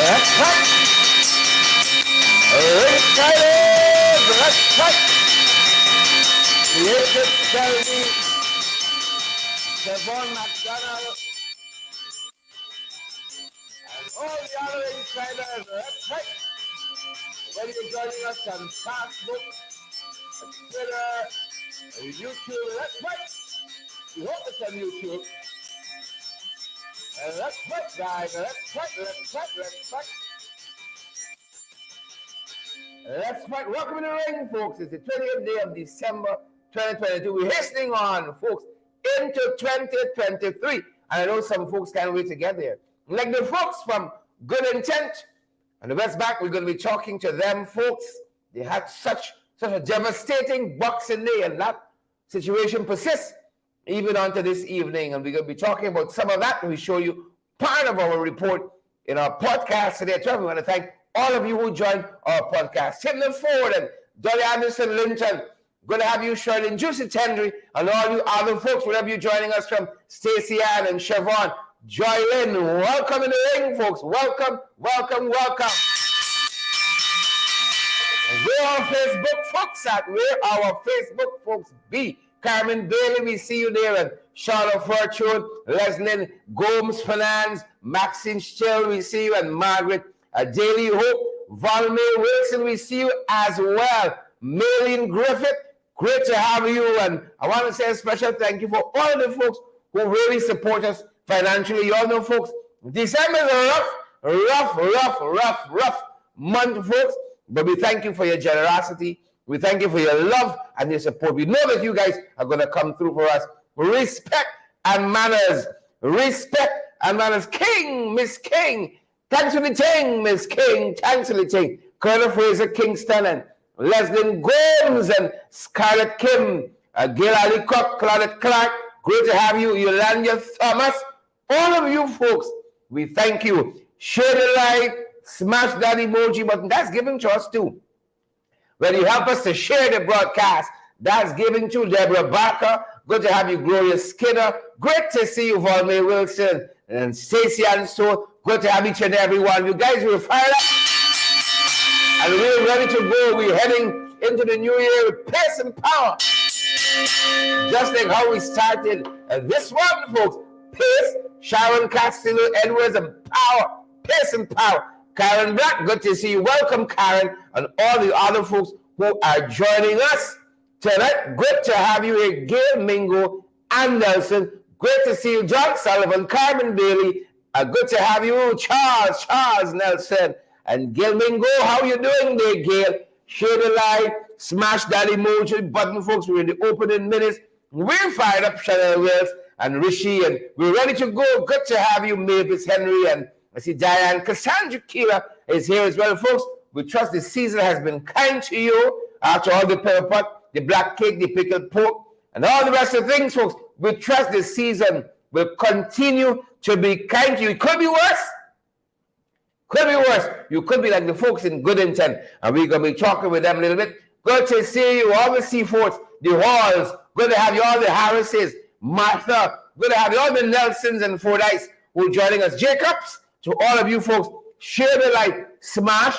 That's right. Ringsiders. That's right. Creative Shelby, Devon McDonald, and all the other insiders. That's right. Whether you're joining us on Facebook, Twitter, YouTube, that's right. We hope it's on YouTube. That's right, guys. That's right. That's right. That's right. That's right. Welcome to the ring, folks. It's the 20th day of December 2022. We're hastening on, folks, into 2023. And I know some folks can't wait to get there. Like the folks from Good Intent and the West Bank, we're going to be talking to them, folks. They had such a devastating Boxing Day, and that situation persists even onto this evening. And we're going to be talking about some of that. We show you part of our report in our podcast today. So we want to thank all of you who joined our podcast. Tim Ford and Dolly Anderson Linton. Good to have you, Shirley Juicy Tendry, and all you other folks, whatever you joining us from, Stacey Ann and Siobhan, Joy Lynn. Welcome in the ring, folks. Welcome, welcome, welcome. Where our Facebook folks at? Where our Facebook folks be? Carmen Bailey, we see you there, and Charlotte Fortune, Leslie Gomes Finance, Maxine Still, we see you, and Margaret Daily Hope, Valme Wilson, we see you as well. Maylene Griffith, great to have you, and I want to say a special thank you for all of the folks who really support us financially. You all know, folks, December is a rough month, folks, but we thank you for your generosity. We thank you for your love and your support. We know that you guys are going to come through for us. Respect and manners. Respect and manners. King, Miss King. Thanks for the thing, Miss King. Thanks for the thing. Colonel Fraser Kingston and Leslie Gomes and Scarlett Kim. Gail Ali Cook, Claudette Clark. Great to have you. Yolanda Thomas. All of you folks, we thank you. Share the light. Smash that emoji button. That's giving to us too. When you help us to share the broadcast, that's giving to Deborah Barker. Good to have you, Gloria Skinner. Great to see you, Valme Wilson and Stacey Anso. Good to have each and every one. You guys will fire up. And we're ready to go. We're heading into the new year with pace and power. Just like how we started this one, folks. Pace, Sharon Castillo, Edwards, and power. Pace and power. Karen Black, good to see you. Welcome, Karen, and all the other folks who are joining us tonight. Good to have you here, Gail Mingo and Nelson. Great to see you, John Sullivan, Carmen Bailey. Good to have you, Charles Nelson, and Gail Mingo. How you doing there, Gail? Share the light, smash that emoji button, folks. We're in the opening minutes. We're fired up, Chanel Wells and Rishi, and we're ready to go. Good to have you, Mavis Henry, and I see Diane. Cassandra Kira is here as well, folks. We trust the season has been kind to you after all the pepper pot, the black cake, the pickled pork, and all the rest of the things, folks. We trust the season will continue to be kind to you. It could be worse. Could be worse. You could be like the folks in Good Intent, and we're going to be talking with them a little bit. Good to see you, all the Seafords, the Halls. Good to have you, all the Harrises, Martha. Good to have you, all the Nelsons and Fordyce who are joining us. Jacobs. To all of you folks, share the light, smash,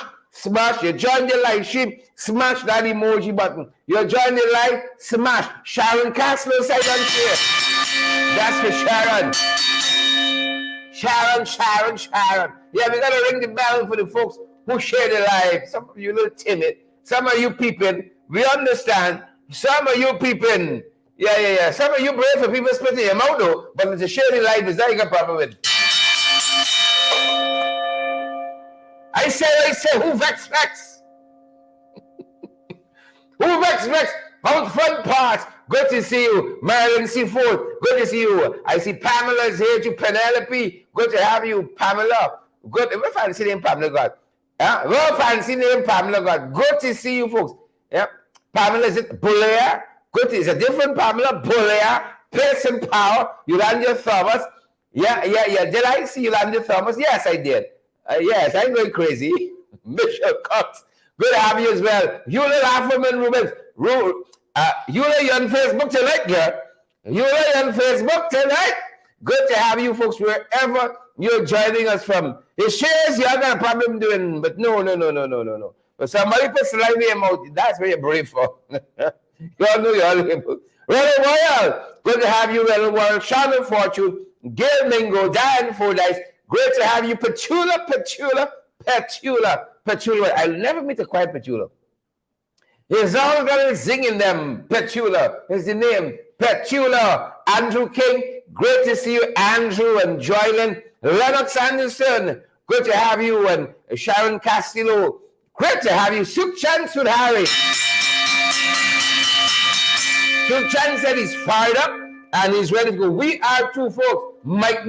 you join the live stream, smash that emoji button. You join the live, smash. Sharon Castro said on share. That's for Sharon. Yeah, we gotta ring the bell for the folks who share the live. Some of you a little timid, some of you peeping. We understand. Some of you peeping. Yeah. Some of you brave for people splitting your mouth though, but to share the live is that you got a problem with. I say, who vex? Who vex? Out front parts. Good to see you. Marilyn Seaforth. Good to see you. I see Pamela's here to Penelope. Good to have you, Pamela. Good. What fancy name, Pamela God? What fancy name, Pamela God? Good to see you, folks. Yep. Pamela, is it Bullaire? Good. It's a different Pamela. Bullaire. Pace and power. Yolanda Thomas. Yeah. Did I see Yolanda Thomas? Yes, I did. Yes, I'm going crazy. Michelle Cox. Good to have you as well. Eula Lafferman Rubens. Eula, you're on Facebook tonight, girl. Eula, you're on Facebook tonight. Good to have you folks wherever you're joining us from. The shares, you have got a problem doing, but no. But somebody put saliva in your mouth, that's what you're brave for. You all know you're able. Ronald Royal, good to have you, Ronald Royal. Charlotte Fortune, Gail Mingo, Diane Fordyce, great to have you. Petula. I'll never meet a quiet Petula. He's always got to sing in them. Petula is the name. Petula. Andrew King, great to see you. Andrew and Joylyn. Lennox Anderson, good to have you. And Sharon Castillo, great to have you. Sukhchan Sudhari. Sukhchan said he's fired up and he's ready to go. We are two folks. Mike,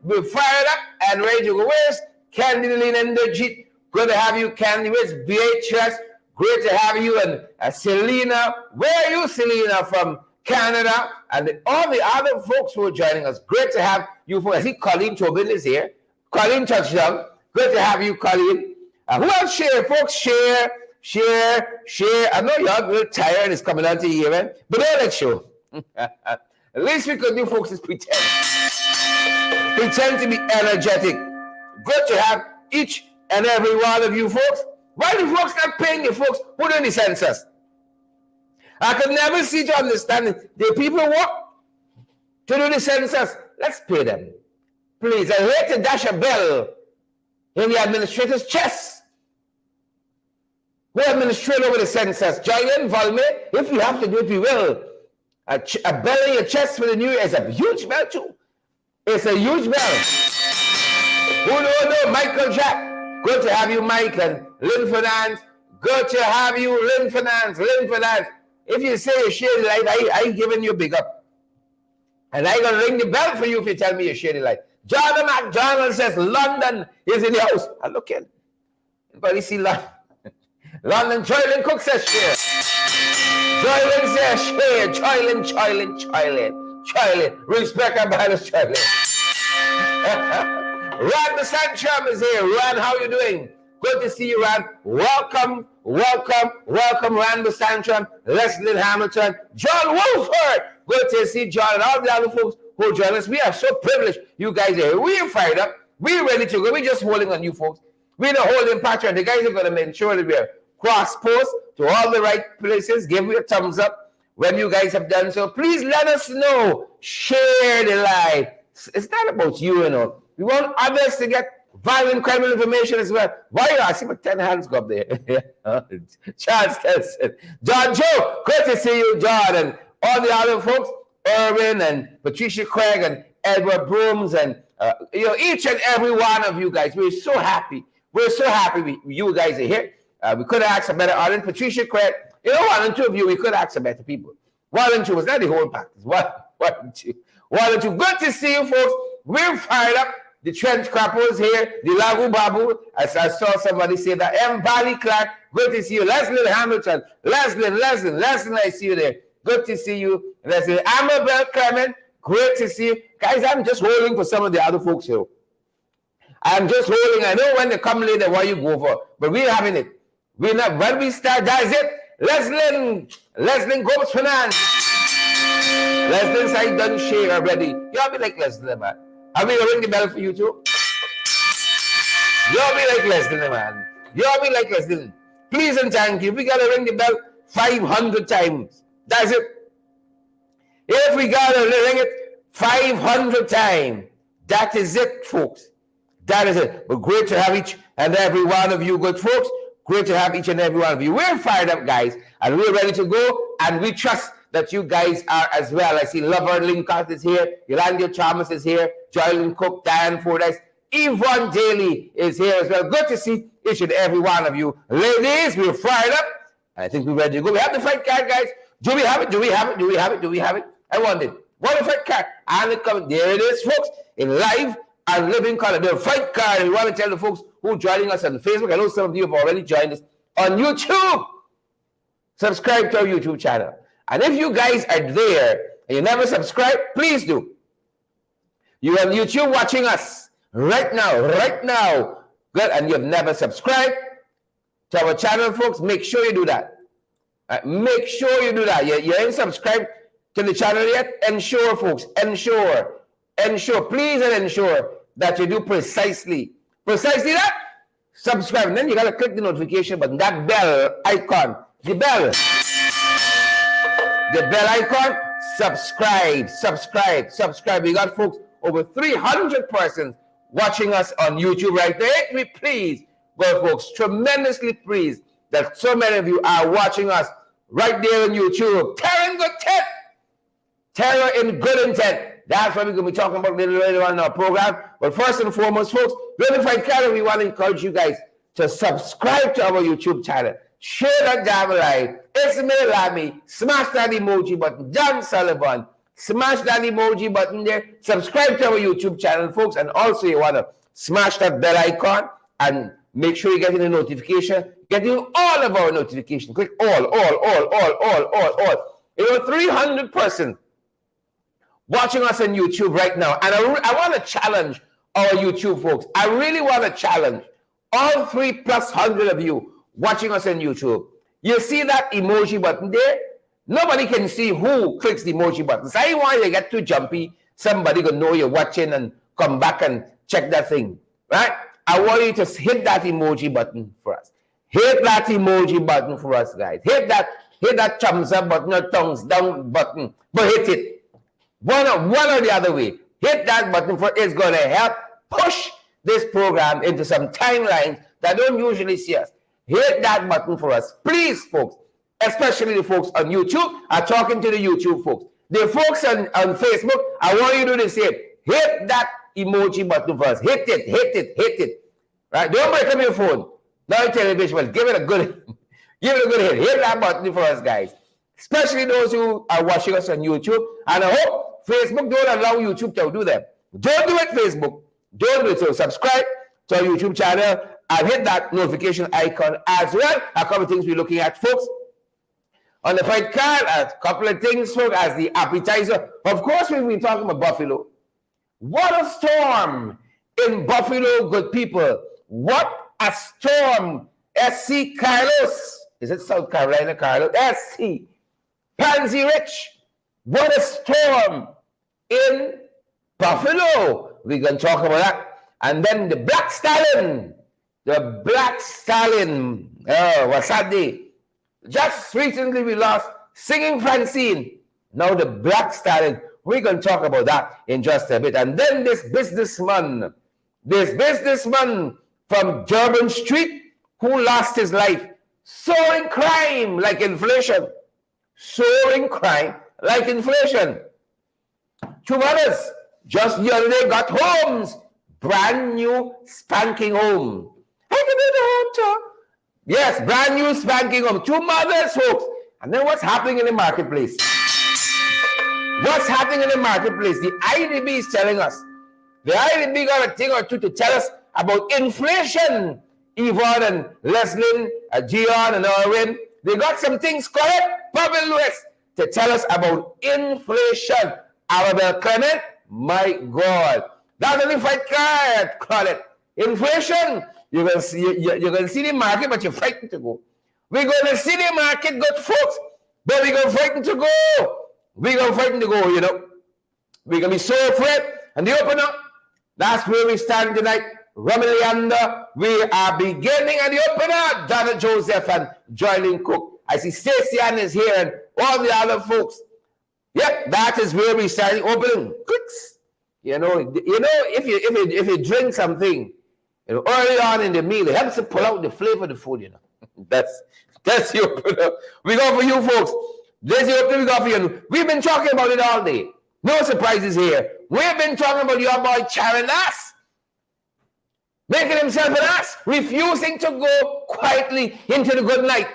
we're fired up and ready to go. Where's Candy Lynn and Dajit? Good to have you, Candy. Where's Beatrice? Great to have you. And Selena. Where are you, Selena, from Canada? And all the other folks who are joining us. Great to have you folks. I see Colleen Tobin is here. Colleen Touchdown. Good to have you, Colleen. Who else share, folks? Share. I know you're real tired and it's coming out to you, man. But don't let show. At least we could do, folks, is pretend. Pretend to be energetic. Good to have each and every one of you folks. Why do folks not paying you folks who doing the census? I could never see to understand it. The people work to do the census. Let's pay them. Please, I hate to dash a bell in the administrator's chest. We administrate over the census. Giant Volme, if you have to do it, we will. A bell in your chest for the new year is a huge bell too. It's a huge bell. Who know? Michael Jack. Good to have you, Mike. And Lynn Fernandez. Good to have you, Lynn Fernandez. If you say you share the light, I giving you a big up. And I gonna ring the bell for you if you tell me you share the light. Jonathan McDonald says London is in the house. I look in. Anybody see London? London, Joylyn Cook says share. Joylyn says share. Joylyn. Respect our balance, Joylyn. Ran the Sancham is here. Ran, how you doing? Good to see you, Ran. Welcome, Ran the Sancham, Leslie Hamilton, John Wolford. Good to see John and all the other folks who join us. We are so privileged you guys are here. We are fired up. We're ready to go. We're just holding on you folks. We're not holding pattern. The guys are going to make sure that we're cross-post to all the right places. Give me a thumbs up when you guys have done so. Please let us know. Share the live. It's not about you, you know. We want others to get violent criminal information as well. Why are you asking for 10 hands go up there? Charles Telson. John Joe, great to see you, John, and all the other folks, Erwin and Patricia Craig and Edward Brooms and each and every one of you guys. We're so happy. We're so happy you guys are here. We could have asked a better audience. Patricia Craig, one and two of you, we could have asked a better people. One and two was not the whole practice. One and two. Good to see you, folks. We're fired up. The Trench Crapper is here. The Lagu Babu, as I saw somebody say that. M. Bali Clark, good to see you. Leslie Hamilton. Leslie, I see you there. Good to see you. Leslie. Amabel Clement, great to see you. Guys, I'm just holding for some of the other folks here. I'm just holding. I know when they come later what you go for, but we're having it. We're not. When we start, that's it. Leslie Gomes Fernandez. Leslie said done share already. Y'all be like Leslie, man. Are we gonna ring the bell for you too? Y'all be like Leslie, man. Y'all be like Leslie. Please and thank you. We gotta ring the bell 500 times. That's it. If we gotta ring it 500 times, that is it, folks. That is it. But great to have each and every one of you good folks. Great to have each and every one of you. We're fired up, guys, and we're ready to go, and we trust that you guys are as well. I see Lover Lincott is here. Yolanda Chalmers is here. Joylyn Cook, Diane Fordyce. Yvonne Daly is here as well. Good to see each and every one of you. Ladies, we're fired up. I think we're ready to go. We have the fight card, guys. Do we have it? I want it. What a fight card. And it comes. There it is, folks. In live and living color. The fight card. We want to tell the folks who are joining us on Facebook. I know some of you have already joined us on YouTube. Subscribe to our YouTube channel. And if you guys are there and you never subscribe, please do. You are on YouTube watching us right now. Good. And you have never subscribed to our channel, folks. Make sure you do that. Make sure you do that. You ain't subscribed to the channel yet? Ensure, folks. Ensure. please and ensure that you do precisely that. Subscribe, and then you gotta click the notification button, that bell icon, the bell icon. Subscribe. We got folks over 300 persons watching us on YouTube right there. We please, God folks, tremendously pleased that so many of you are watching us right there on YouTube. Terror in good intent. That's what we're going to be talking about a little later on in our program. But first and foremost, folks, Verified Cattle, we want to encourage you guys to subscribe to our YouTube channel. Share that damn live. Ismail Lamy, smash that emoji button. John Sullivan, smash that emoji button there. Subscribe to our YouTube channel, folks. And also you want to smash that bell icon and make sure you're getting the notification. Getting all of our notifications. Click all. 300 persons watching us on YouTube right now. And I want to challenge our YouTube folks. I really want to challenge all 300+ of you watching us on YouTube. You see that emoji button there? Nobody can see who clicks the emoji button. So I want you to get too jumpy. Somebody gonna know you're watching and come back and check that thing, right? I want you to hit that emoji button for us. Hit that emoji button for us, guys. Hit that thumbs up button or thumbs down button, but hit it. One or the other way. Hit that button for it's gonna help push this program into some timelines that don't usually see us. Hit that button for us, please, folks. Especially the folks on YouTube. I'm talking to the YouTube folks. The folks on Facebook, I want you to do the same. Hit that emoji button for us. Hit it. Right? Don't break up your phone. Not television, but give it a good hit. Hit that button for us, guys. Especially those who are watching us on YouTube. And I hope Facebook don't allow YouTube to do that. Don't do it, Facebook. Don't do it. So subscribe to our YouTube channel and hit that notification icon as well. A couple of things we're looking at, folks. On the fight card, a couple of things, folks, as the appetizer. Of course, we've been talking about Buffalo. What a storm in Buffalo, good people. What a storm. SC Carlos. Is it South Carolina, Carlos? SC. Pansy Rich. What a storm in Buffalo. We're going to talk about that. And then the Black Stallion. The Black Stallion. Oh, what's that day? Just recently we lost Singing Francine. Now the Black Stallion. We're going to talk about that in just a bit. And then this businessman from Durban Street who lost his life. Soaring crime like inflation. Soaring crime like inflation. Two brothers just the other day got homes. Brand new spanking home. I can do the home tour. Yes, brand new spanking home. Two mothers, folks. And then what's happening in the marketplace? What's happening in the marketplace? The IDB is telling us. The IDB got a thing or two to tell us about inflation. Yvonne and Leslyn, Gian and Erwin, they got some things correct. Pavel Lewis to tell us about inflation. Arabelle Clement, my God. That's only fight card, call it. Inflation. You're gonna see the market, but you're frightened to go. We're gonna see the market, good folks, but we're gonna frightened to go. We're gonna frightened to go, you know. We're gonna be so afraid. And the opener, that's where we're starting tonight. Romelianda, we are beginning at the opener. Donna Joseph and Joylyn Cook. I see Stacey Ann is here and all the other folks. Yep, that is where we starting opening. Clicks. You know, if you drink something, you know, early on in the meal, it helps to pull out the flavor of the food, you know. That's the opener. We go for you folks. There's the opener we go for you. We've been talking about it all day. No surprises here. We've been talking about your boy Charon Ass. Making himself an ass. Refusing to go quietly into the good night.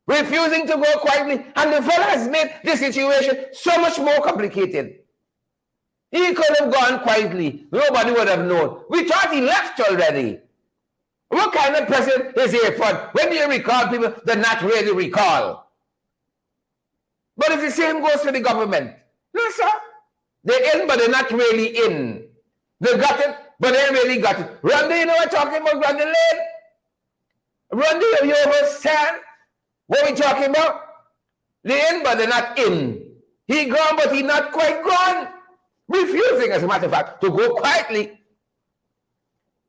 Refusing to go quietly. And the fellow has made the situation so much more complicated. He could have gone quietly. Nobody would have known. We thought he left already. What kind of president is he for? When do you recall people that not really recall? But if the same goes for the government. No, sir. They're in, but they're not really in. They got it, but they really got it. Randy, you know what I'm talking about, Randy Lane? Randy, you understand what we're talking about? They're in, but they're not in. He gone, but he not quite gone. refusing, as a matter of fact, to go quietly.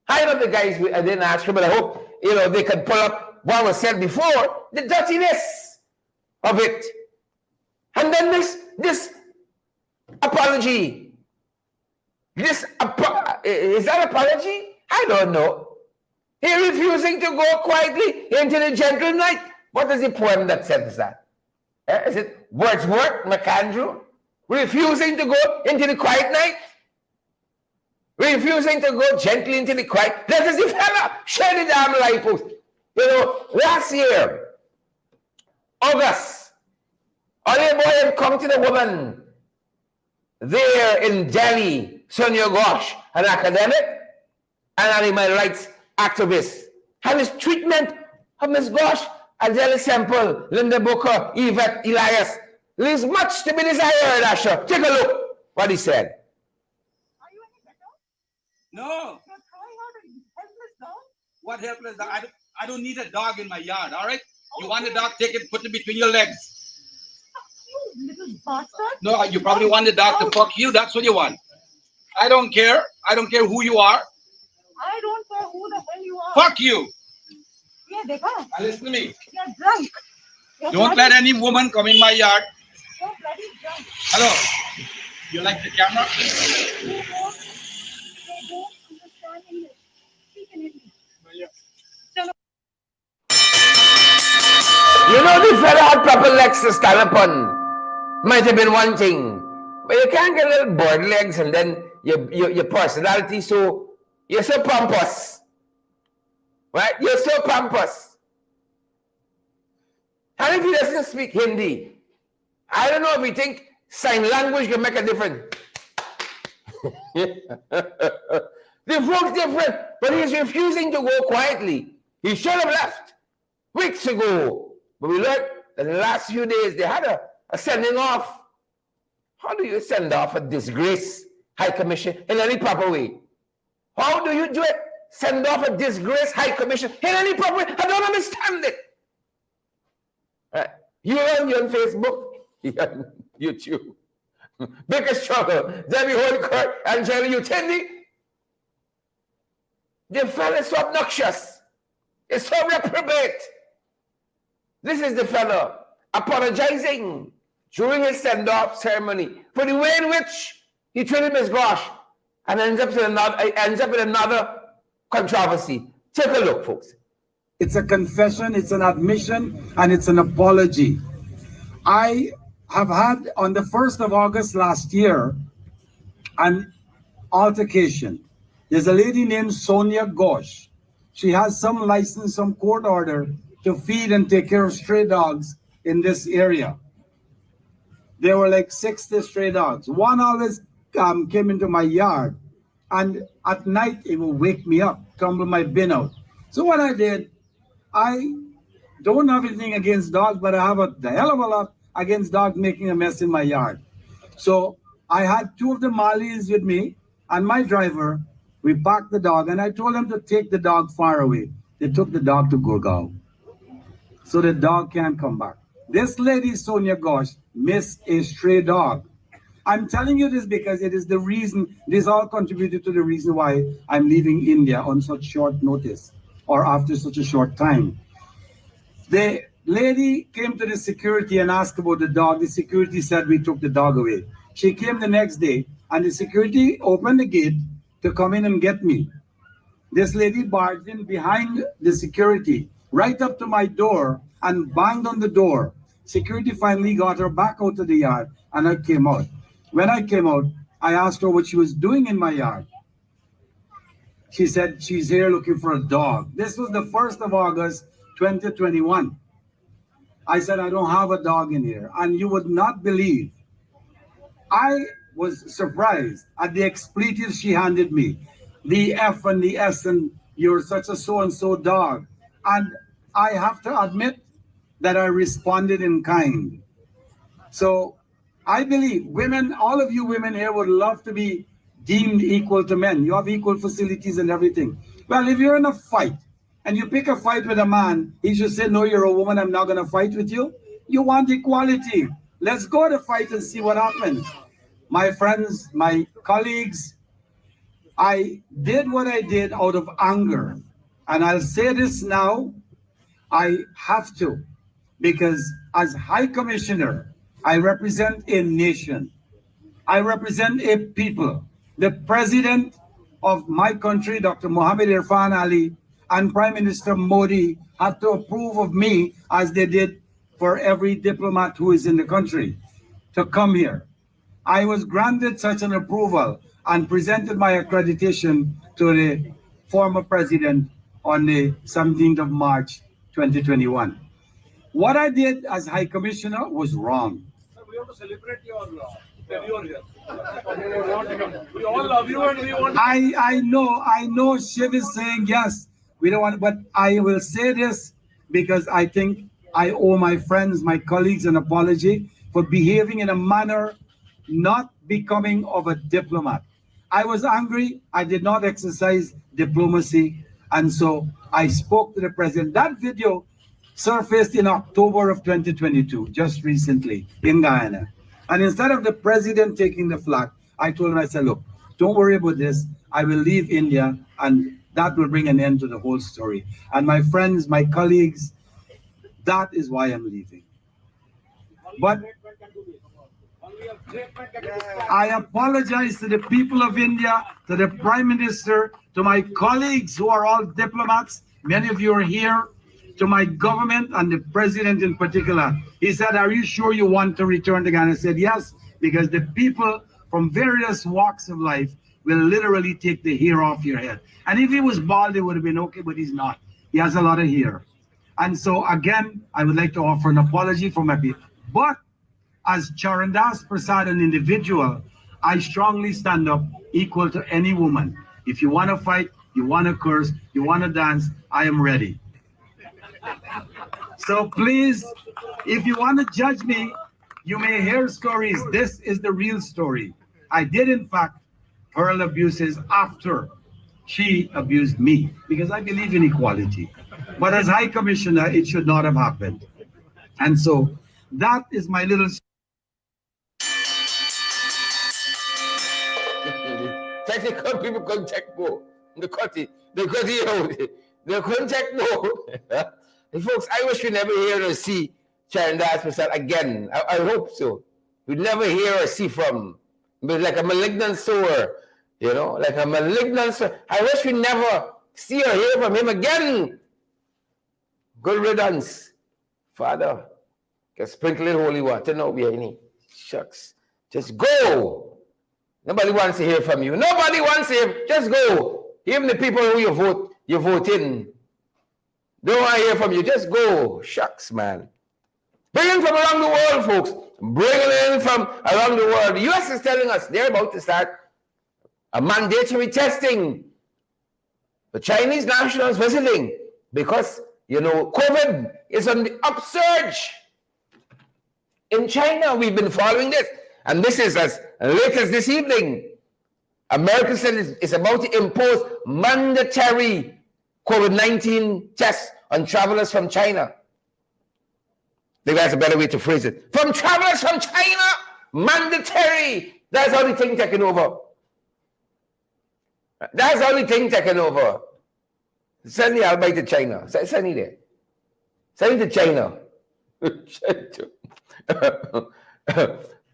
I know the guys, I didn't ask him, but I hope, they can pull up what was said before, the dirtiness of it. And then this apology. Is that apology? I don't know. He refusing to go quietly into the gentle night. What is the poem that says that? Is it Wordsworth, MacAndrew? Refusing to go into the quiet night? Refusing to go gently into the quiet. That is the fella. Share the damn life, folks. Last year, August, Ollie Boy had come to the woman there in Delhi, Sonia Ghosh, an academic and animal rights activist. And his treatment of Ms. Ghosh, Adele Semple, Linda Booker, Yvette Elias leaves much to be desired, Asher. Take a look what he said. Are you any better? No. You're throwing out a helpless dog? What helpless dog? I don't need a dog in my yard, all right? You want a dog, take it, put it between your legs. You little bastard. No, you probably want the dog to fuck you. That's what you want. I don't care. I don't care who you are. I don't care who the hell you are. Fuck you. Yeah, dekha. Now listen to me. You're drunk. You're Don't let any woman come in my yard. You're bloody drunk. Hello. You like the camera? They don't understand English. Speak in English. The fella had proper legs to stand upon. Might have been one thing. But you can't get little board legs and then your personality, so you're so pompous. Right? You're so pompous. And if he doesn't speak Hindi, I don't know if he think sign language can make a difference. The folks different, but he's refusing to go quietly. He should have left weeks ago. But we learned that in the last few days they had a sending off. How do you send off a disgrace high commission in any proper way? How do you do it? Send off a disgrace high commission in any proper way? I don't understand it. You're on Facebook, you're on YouTube. Biggest struggle. Debbie Holcourt and Jerry Utendi. The fellow is so obnoxious. It's so reprobate. This is the fellow apologizing during his send-off ceremony for the way in which he treated Ms. Ghosh and ends up in another controversy. Take a look, folks. It's a confession, it's an admission, and it's an apology. I have had, on the 1st of August last year, an altercation. There's a lady named Sonia Ghosh. She has some license, some court order to feed and take care of stray dogs in this area. There were like 60 stray dogs. One always came into my yard, and at night it would wake me up, tumble my bin out. So what I did, I don't have anything against dogs, but I have a hell of a lot against dogs making a mess in my yard. So I had two of the Malis with me and my driver. We parked the dog and I told them to take the dog far away. They took the dog to Gurgaon. So the dog can't come back. This lady, Sonia Ghosh, missed a stray dog. I'm telling you this because it is the reason, this all contributed to the reason why I'm leaving India on such short notice or after such a short time. The lady came to the security and asked about the dog. The security said we took the dog away. She came the next day and the security opened the gate to come in and get me. This lady barged in behind the security, right up to my door and banged on the door. Security finally got her back out of the yard and I came out. When I came out, I asked her what she was doing in my yard. She said she's here looking for a dog. This was the 1st of August, 2021. I said, I don't have a dog in here. And you would not believe. I was surprised at the expletives she handed me. The F and the S and you're such a so-and-so dog. And I have to admit that I responded in kind. So I believe women, all of you women here would love to be deemed equal to men. You have equal facilities and everything. Well, if you're in a fight and you pick a fight with a man, he should say, no, you're a woman, I'm not going to fight with you. You want equality. Let's go to fight and see what happens. my friends, my colleagues, I did what I did out of anger. And I'll say this now, I have to, because as High Commissioner, I represent a nation. I represent a people. The President of my country, Dr. Mohammed Irfan Ali, and Prime Minister Modi had to approve of me, as they did for every diplomat who is in the country, to come here. I was granted such an approval and presented my accreditation to the former president on the 17th of March, 2021. What I did as High Commissioner was wrong. We want to celebrate your tenure here. We all love you and we want. I know Shiv is saying yes, we don't want, but I will say this because I think I owe my friends, my colleagues an apology for behaving in a manner not becoming of a diplomat. I was angry, I did not exercise diplomacy, and so I spoke to the president. That video surfaced in October of 2022, just recently in Guyana. And instead of the president taking the flak, I told him, I said, look, don't worry about this. I will leave India, and that will bring an end to the whole story. And my friends, my colleagues, that is why I'm leaving. But I apologize to the people of India, to the Prime Minister, to my colleagues who are all diplomats. Many of you are here. To my government and the president in particular. He said, are you sure you want to return to Ghana? I said, yes, because the people from various walks of life will literally take the hair off your head. And if he was bald, it would have been okay, but he's not. He has a lot of hair. And so again, I would like to offer an apology for my people. But as Charandas Prasad, an individual, I strongly stand up equal to any woman. If you want to fight, you want to curse, you want to dance, I am ready. So please, if you want to judge me, you may hear stories. This is the real story. I did, in fact, hurl abuses after she abused me, because I believe in equality. But as High Commissioner, it should not have happened. And so that is my little... Technical people couldn't check more. They couldn't check more. And folks, I wish we never hear or see Charandas Prasad again. I hope so. We'd never hear or see from, but like a malignant sore, you know, like a malignant sore. I wish we never see or hear from him again. Good riddance, Father. Just sprinkle in holy water now behind me. Shucks. Just go. Nobody wants to hear from you. Nobody wants to hear. Just go. Even the people who you vote in. Don't want to hear from you. Just go. Shucks, man. Bring in from around the world, folks. Bring it in from around the world. The US is telling us they're about to start a mandatory testing for Chinese nationals visiting because, you know, COVID is on the upsurge in China. We've been following this. And this is as late as this evening. America said it's about to impose mandatory COVID-19 tests on travelers from China. I think that's a better way to phrase it. From travelers from China, mandatory. That's how the thing taken over. That's how the thing taken over. Send the albite to China. Send it there. Send it to China.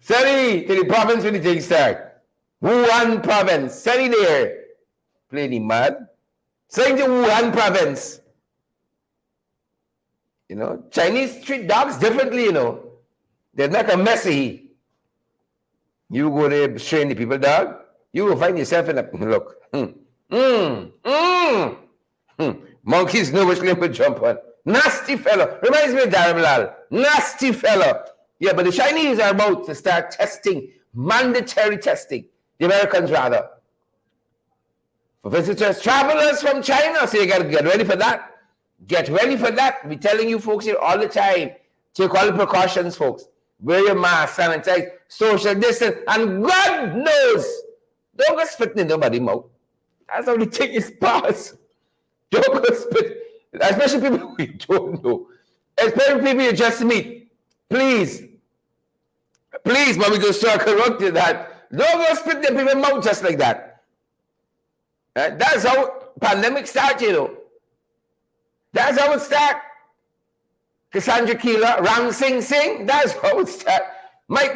Send it to the province when the thing start. Wuhan province. Send it there. Play the mad. Send it to Wuhan province. You know, Chinese treat dogs differently, you know. They're not a messy. You go there, train the people, dog. You will find yourself in a look. Monkeys know which limb to jump on. Nasty fellow. Reminds me of Dharamlal. Nasty fellow. Yeah, but the Chinese are about to start testing, mandatory testing. The Americans rather. For visitors, travelers from China. So you got to get ready for that. Get ready for that. We're telling you folks here all the time. Take all the precautions, folks. Wear your mask, sanitize, social distance, and God knows, don't go spitting in nobody's mouth. That's how the thing is passed. Don't go spit. Especially people we don't know. Especially people you just meet. Please, but we can circle around to that. Don't go spit them people's mouth just like that. That's how pandemic started, you know. That's how it started. Cassandra Keeler, Ram Sing Sing, that's how it started. Mike,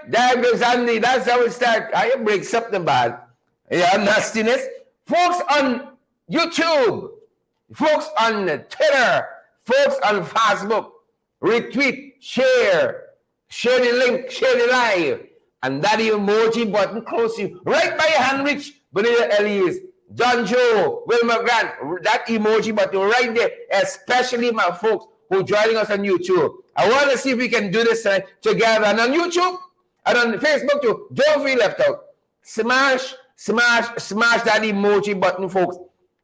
there goes Andy, that's how it started. I break something bad. Yeah, nastiness. Folks on YouTube, folks on Twitter, folks on Facebook, retweet, share the link, share the live, and that emoji button close to you. Right by your hand, Rich, Benita Elias, John Joe, Wilma Grant, that emoji button right there, especially my folks who are joining us on YouTube. I want to see if we can do this together. And on YouTube and on Facebook too, don't feel left out. Smash that emoji button, folks.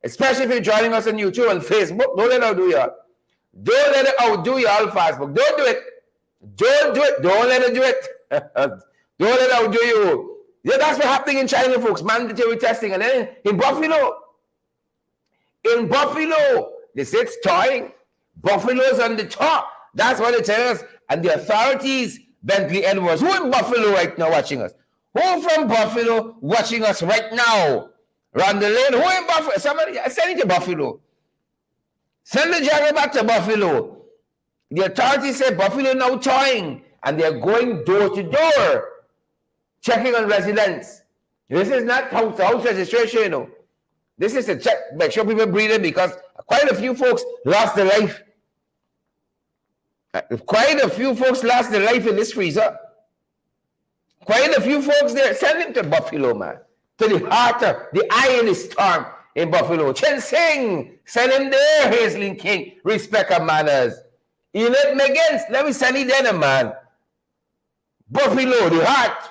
Especially if you're joining us on YouTube and Facebook. Don't let it outdo you. Don't let it outdo you all, Facebook. Don't do it. Don't do it. Don't let it do it. Don't let it outdo you. Yeah, that's what's happening in China, folks. Mandatory testing. And then in Buffalo, they say it's toying. Buffalo's on the top. That's what they tell us. And the authorities, Bentley Edwards, who in Buffalo right now watching us? Who from Buffalo watching us right now? Round the lane, who in Buffalo? Somebody, send it to Buffalo. Send the driver back to Buffalo. The authorities say Buffalo now toying, and they're going door to door, checking on residents. This is not house registration, you know. This is a check, make sure people breathe in, because quite a few folks lost their life. Quite a few folks lost their life in this freezer. Quite a few folks there. Send him to Buffalo, man. To the heart of the eye in the storm in Buffalo. Chen Sing, send him there, Hazelin King. Respect and manners. Enid McGinnis, let me send him there, man. Buffalo, the heart.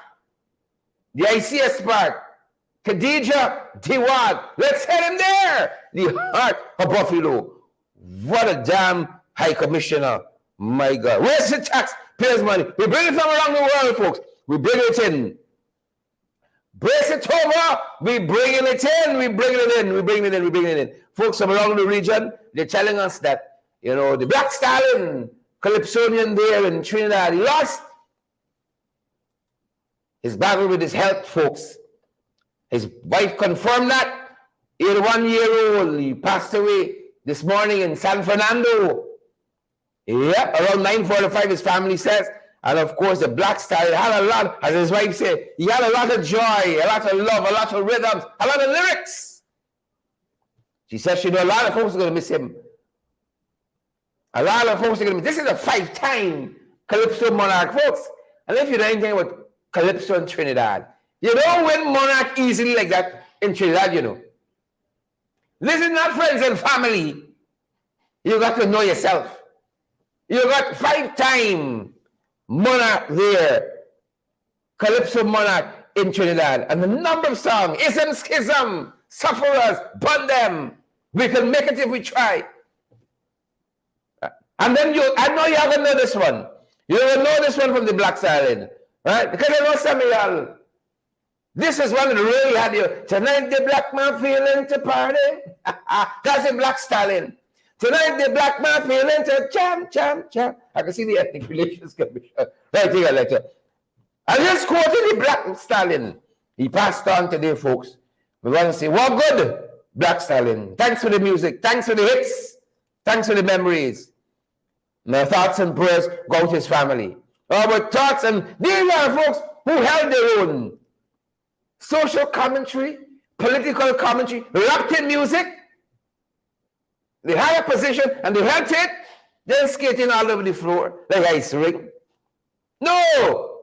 The ICS part. Khadija Diwad, let's send him there. The heart of Buffalo. What a damn high commissioner. My God. Where's the taxpayers' money? We bring it from around the world, folks. We bring it in. Brace it over. We bringing it in. We bringing it in. We bringing it in. We bringing it in. Folks from around the region, they're telling us that, you know, the Black Stallion, Calypsonian there in Trinidad, he lost his battle with his health, folks. His wife confirmed that. 81-year-old. He passed away this morning in San Fernando. Yep, around 9:45, his family says. And of course, the Black Stallion had a lot, as his wife said, he had a lot of joy, a lot of love, a lot of rhythms, a lot of lyrics. She says she knows a lot of folks are going to miss him. A lot of folks are going to miss him. This is a 5-time Calypso monarch, folks. And if you know anything about Calypso in Trinidad, you don't win monarch easily like that in Trinidad, you know. This is not friends and family. You got to know yourself. You got 5-time monarch there, Calypso monarch in Trinidad, and the number of songs, Ism, Schism, Sufferers, Burn Them. We can make it if we try. And then I know you haven't know this one. You don't know this one from the Black Stallion, right? Because I know some of y'all. This is one that really had you. Tonight the black man feeling to party. That's the Black Stallion. Tonight the black man feeling to jam. I can see the Ethnic Relations Commission right here, like that. I just quoted the Black Stallion. He passed on today, folks. We want to say, well, good, Black Stallion. Thanks for the music. Thanks for the hits. Thanks for the memories. My thoughts and prayers go to his family. Our thoughts, and these are folks who held their own social commentary, political commentary, wrapped in music. They had a position and they held it, they're skating all over the floor like ice ring. No.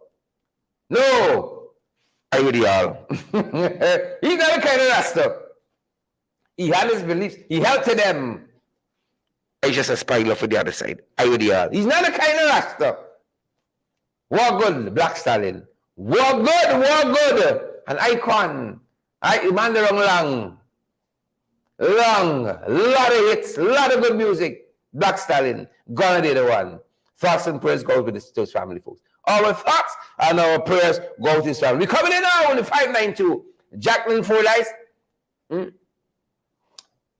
I would y'all. He got a kind of rasta. He had his beliefs. He held to them. I just a spoiler for the other side. I would y'all. He's not a kind of rasta. War good, Black Stallion. War good. An icon. Man the wrong long, lot of hits, lot of good music. Black Stallion, gonna be the one. Thoughts and prayers go with his family, folks. Our thoughts and our prayers go to his family. We're coming in now on the 592. Jacqueline Fordyce.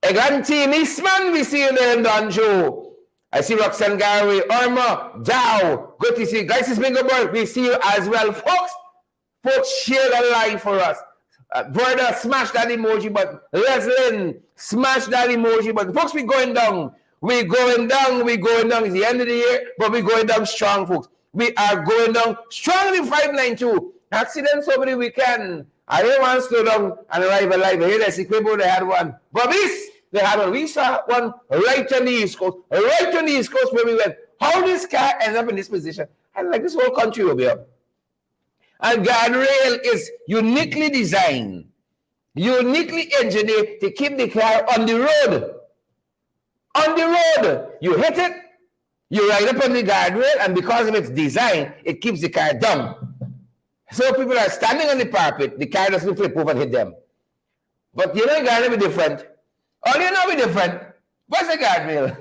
Eglantine Eastman, we see you there in Donjo. I see Roxanne Gary, Irma, Dow. Good to see you. Guys, it's Bingo Bird. We see you as well, folks. Folks, share the live for us. Brother, smash that emoji button. Leslyn, smash that emoji button. Folks, we're going down. We're going down. We're going down. It's the end of the year, but we're going down strong, folks. We are going down strongly. 592. Accidents over the weekend. I didn't want to slow down and arrive alive. Here, there's Equipo, they had one. Bobby's, they had one. We saw one right on the East Coast. Right on the East Coast where we went. How this car ended up in this position? And like this whole country will be up. And guardrail is uniquely designed, uniquely engineered to keep the car on the road. On the road. You hit it, you ride up on the guardrail, and because of its design, it keeps the car down. So people are standing on the parapet, the car doesn't flip over and hit them. But you know, guardrail be different. Oh, you know be different. What's a guardrail?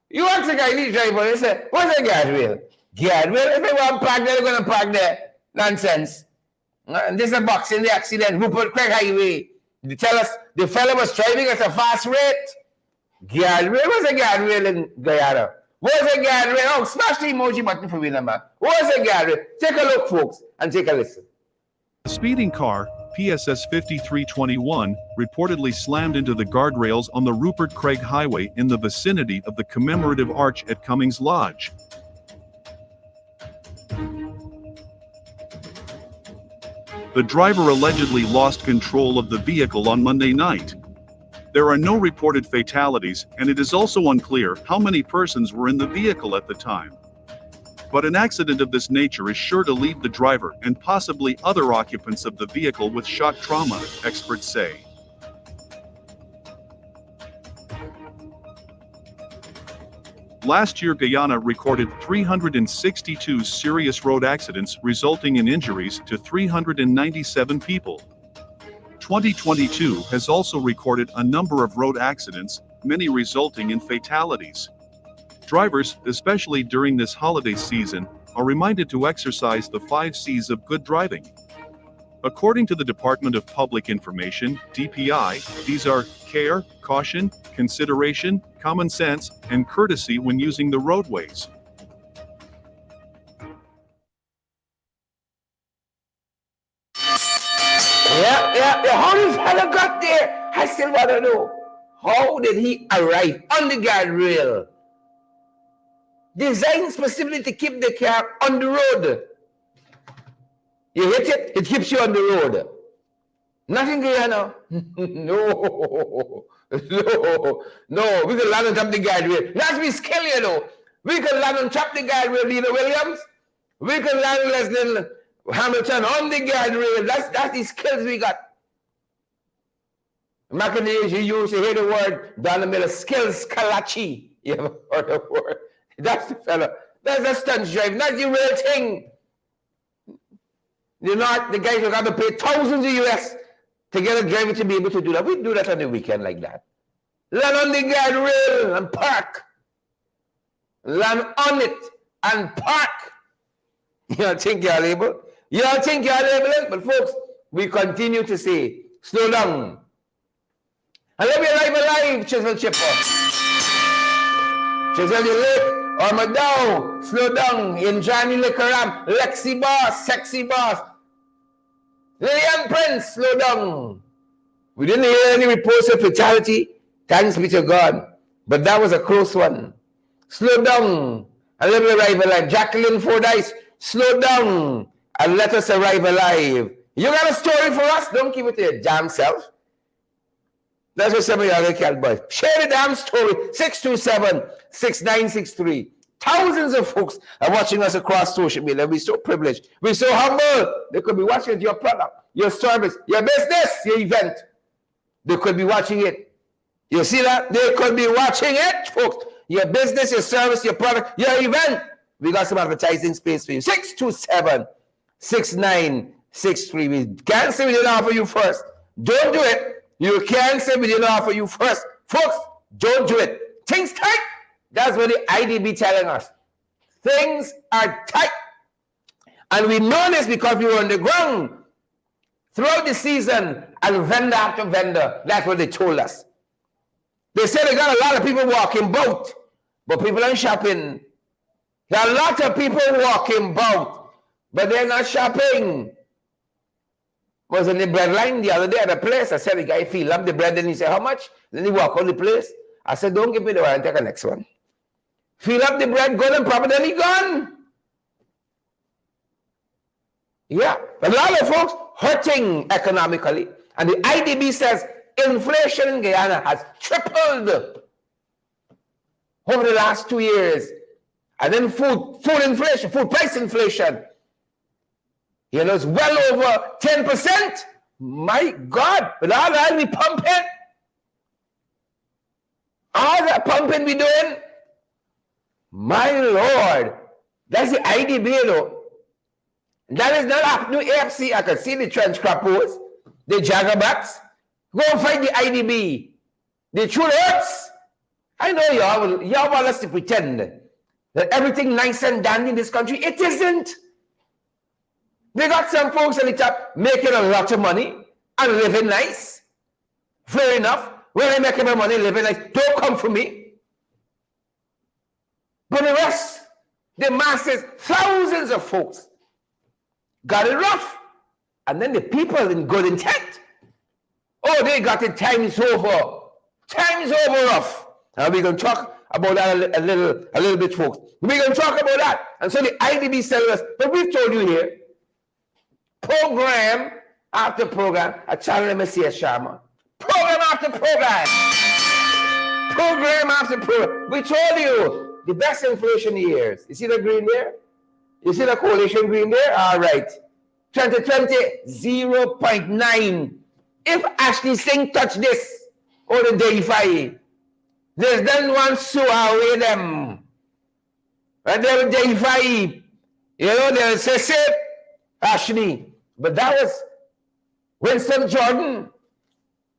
You ask a guy, lead driver, they say, what's a guardrail? Guardrail, if they want to park there, they're going to park there. Nonsense. And this is a box in the accident, Rupert Craig Highway. They tell us the fellow was driving at a fast rate. Guardrail, what's a guardrail in Guyana? What's a guardrail? Oh, smash the emoji button for me, number. What's a guardrail? Take a look, folks, and take a listen. A speeding car, PSS 5321, reportedly slammed into the guardrails on the Rupert Craig Highway in the vicinity of the commemorative arch at Cummings Lodge. The driver allegedly lost control of the vehicle on Monday night. There are no reported fatalities, and it is also unclear how many persons were in the vehicle at the time. But an accident of this nature is sure to leave the driver and possibly other occupants of the vehicle with shock trauma, experts say. Last year, Guyana recorded 362 serious road accidents, resulting in injuries to 397 people. 2022 has also recorded a number of road accidents, many resulting in fatalities. Drivers, especially during this holiday season, are reminded to exercise the 5 C's of good driving. According to the Department of Public Information, DPI, these are care, caution, consideration, common sense, and courtesy when using the roadways. Yeah. How this fella got there? I still want to know. How did he arrive on the guardrail? Designed specifically to keep the car on the road. You hit it, it keeps you on the road. Nothing Guyana. No. We can land on top of the guardrail. That's me skill, you know. We can land on top of the guardrail, Lena Williams. We can land Leslie Hamilton on the guardrail. That's the skills we got. Back in the days, you used to hear the word down the middle, skills kalachi. You ever heard the word? That's the fella. That's a stunt drive. That's the real thing. You know, the guys who got to pay thousands of US to get a driver to be able to do that. We do that on the weekend like that. Land on the guardrail and park. Land on it and park. You don't think you're able? You don't think you're able? But folks, we continue to say, slow down. And let me alive, Chisel Chipper. Chisel the Lake, Armadao, slow down. Injani Lekaram, Lexi Boss, Sexy Boss. Lillian Prince, slow down. We didn't hear any reports of fatality. Thanks be to God. But that was a close one. Slow down and let me arrive alive. Jacqueline Fordyce, slow down and let us arrive alive. You got a story for us? Don't keep it to your damn self. That's what some of y'all can't buy. Share the damn story. 627-6963. Thousands of folks are watching us across social media. We're so privileged. We're so humble. They could be watching your product, your service, your business, your event. They could be watching it. You see that? They could be watching it, folks. Your business, your service, your product, your event. We got some advertising space for you. 627-6963. We can't say we didn't offer you first. Don't do it. You can't say we didn't offer you first. Folks, don't do it. Things tight. That's what the IDB telling us. Things are tight. And we know this because we were on the ground throughout the season and vendor after vendor. That's what they told us. They said they got a lot of people walking boat, but people aren't shopping. There are a lot of people walking boat, but they're not shopping. Was in the bread line the other day at a place. I said, the guy filled up the bread, and he said, how much? Then he walked out the place. I said, don't give me the one, take the next one. Fill up the bread, good and proper, then he gone. Yeah, a lot of folks hurting economically. And the IDB says inflation in Guyana has tripled over the last 2 years. And then food inflation, food price inflation, you know, it's well over 10%. My God, with all that we pumping, all that pumping we doing, my Lord, that's the IDB, though. That is not happening to AFC. I can see the trench crappos, the jaggerbacks. Go and fight the IDB. The truth hurts. I know y'all want us to pretend that everything nice and dandy in this country. It isn't. They got some folks at the top making a lot of money and living nice. Fair enough. When I make my money living nice, don't come for me. But the rest, the masses, thousands of folks, got it rough. And then the people in good intent, oh, they got it times over rough. And we're going to talk about that a little bit, folks. We're going to talk about that. And so the IDB telling us, but we've told you here, program after program, a channel Messias Sharma. Program after program. Program after program. We told you the best inflation years. You see the green there? You see the coalition green there? All right. 2020, 0.9. If Ashley Singh touch this, or the day 5, there's then one so away them. And then day 5, you know, they'll say, Ashley. But that was Winston Jordan.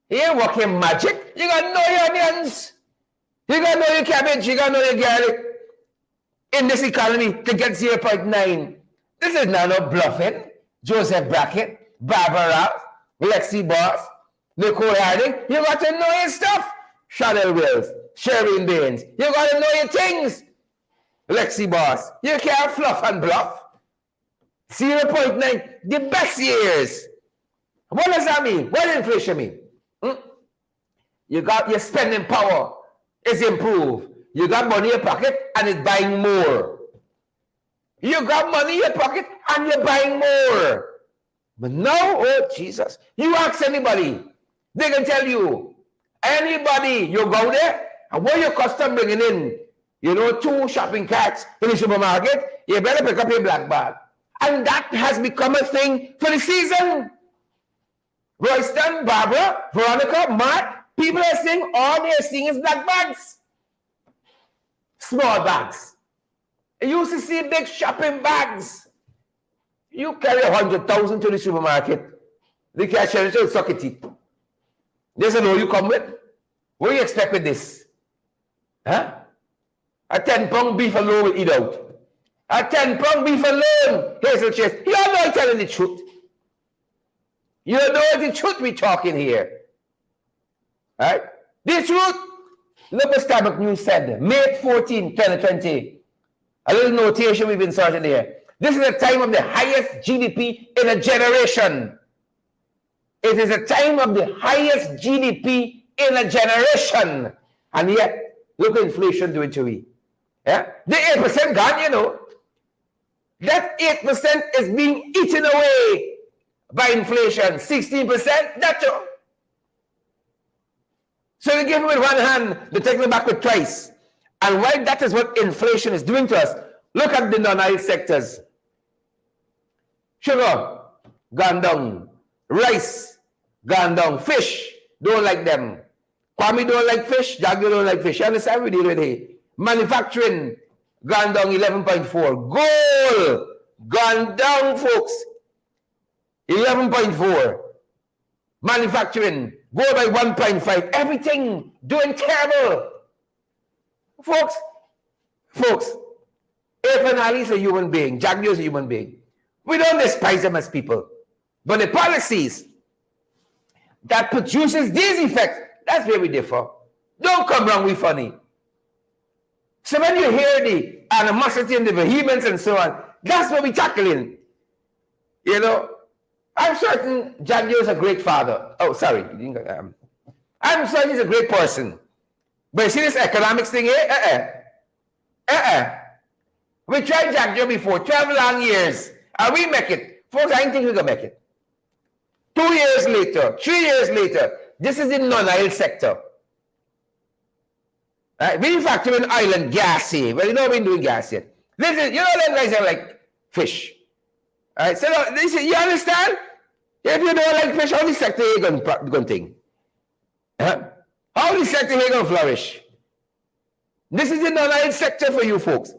He ain't working magic. You gotta know your onions. You gotta know your cabbage. You gotta know your garlic. In this economy to get 0.9. This is not no bluffing. Joseph Brackett, Barbara, Lexi Boss, Nicole Harding. You got to know your stuff. Chanel Wills, Sherwin Baines. You got to know your things. Lexi Boss. You can't fluff and bluff. 0.9, the best years. What does that mean? What does inflation mean? You got your spending power is improved. You got money in your pocket and it's buying more. You got money in your pocket and you're buying more. But now, oh Jesus, you ask anybody, they can tell you, anybody, you go there, and what your custom bringing in, you know, 2 shopping carts in the supermarket, you better pick up your black bag. And that has become a thing for the season. Royston, Barbara, Veronica, Mark, people are saying all they're seeing is black bags. Small bags. You used to see big shopping bags. You carry 100,000 to the supermarket. The cashier will suck your teeth. This is all you come with. What do you expect with this? Huh? A 10-pound beef alone will eat out. A 10-pound beef alone, Hazel Chase. You all know I'm telling the truth. You know the truth we're talking here. Right? The truth. Look what Starbucks News said. May 14, 2020. A little notation we've inserted here. This is a time of the highest GDP in a generation. It is a time of the highest GDP in a generation. And yet, look what inflation doing to we. Yeah? The 8% gone, you know. That 8% is being eaten away by inflation. 16%, that's all. So they give it with one hand, they take it back with twice. And while that is what inflation is doing to us, look at the non-oil sectors. Sugar, gone down. Rice, gone down. Fish, don't like them. Kwame don't like fish, Jagger don't like fish. You understand what we deal with here? Manufacturing, gone down 11.4. Gold, gone down, folks. 11.4. Manufacturing, go by 1.5. Everything doing terrible. Folks, Irfan Ali is a human being. Jagger is a human being. We don't despise them as people. But the policies that produces these effects, that's where we differ. Don't come wrong with funny. So when you hear the animosity and the vehemence and so on, that's what we're tackling. You know, I'm certain John Joe is a great father. Oh, sorry. I'm certain he's a great person. But you see this economics thing here? We tried Jack Joe before, 12 long years, and we make it. Folks, I didn't think we could make it. 2 years later, 3 years later, this is in non-oil sector. We factor in oil and gas here. Well, you know we're doing gas yet. This is, you know, them guys are like fish. All right, so this is, you understand? If you don't like fish, how the sector are you going to think? How the sector are you going to flourish? This is the non-oil sector for you folks.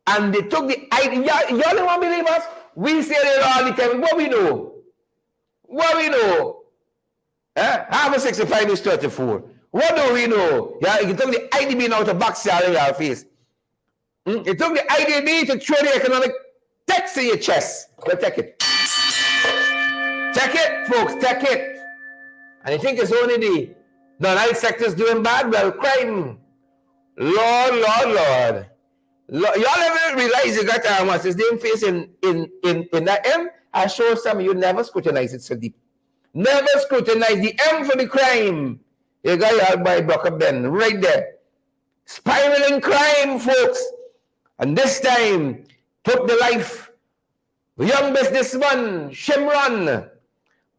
And they took the idea. Y'all don't want to believe us? We say it all the time. What we know? What we know? Half of 65 is 34. What do we know? Yeah, you took the IDB now to box your in your face. It took the IDB to throw the economic text in your chest. Well, take it. Take it, folks, take it. And you think it's only the non-oil sectors doing bad? Well, crime. Lord. Y'all ever realize you got what's his name face in that M? I show some of you never scrutinize it so deep. Never scrutinize the M for the crime. You got your by Buck up then, right there. Spiraling crime, folks. And this time, took the life of young businessman, Shimron.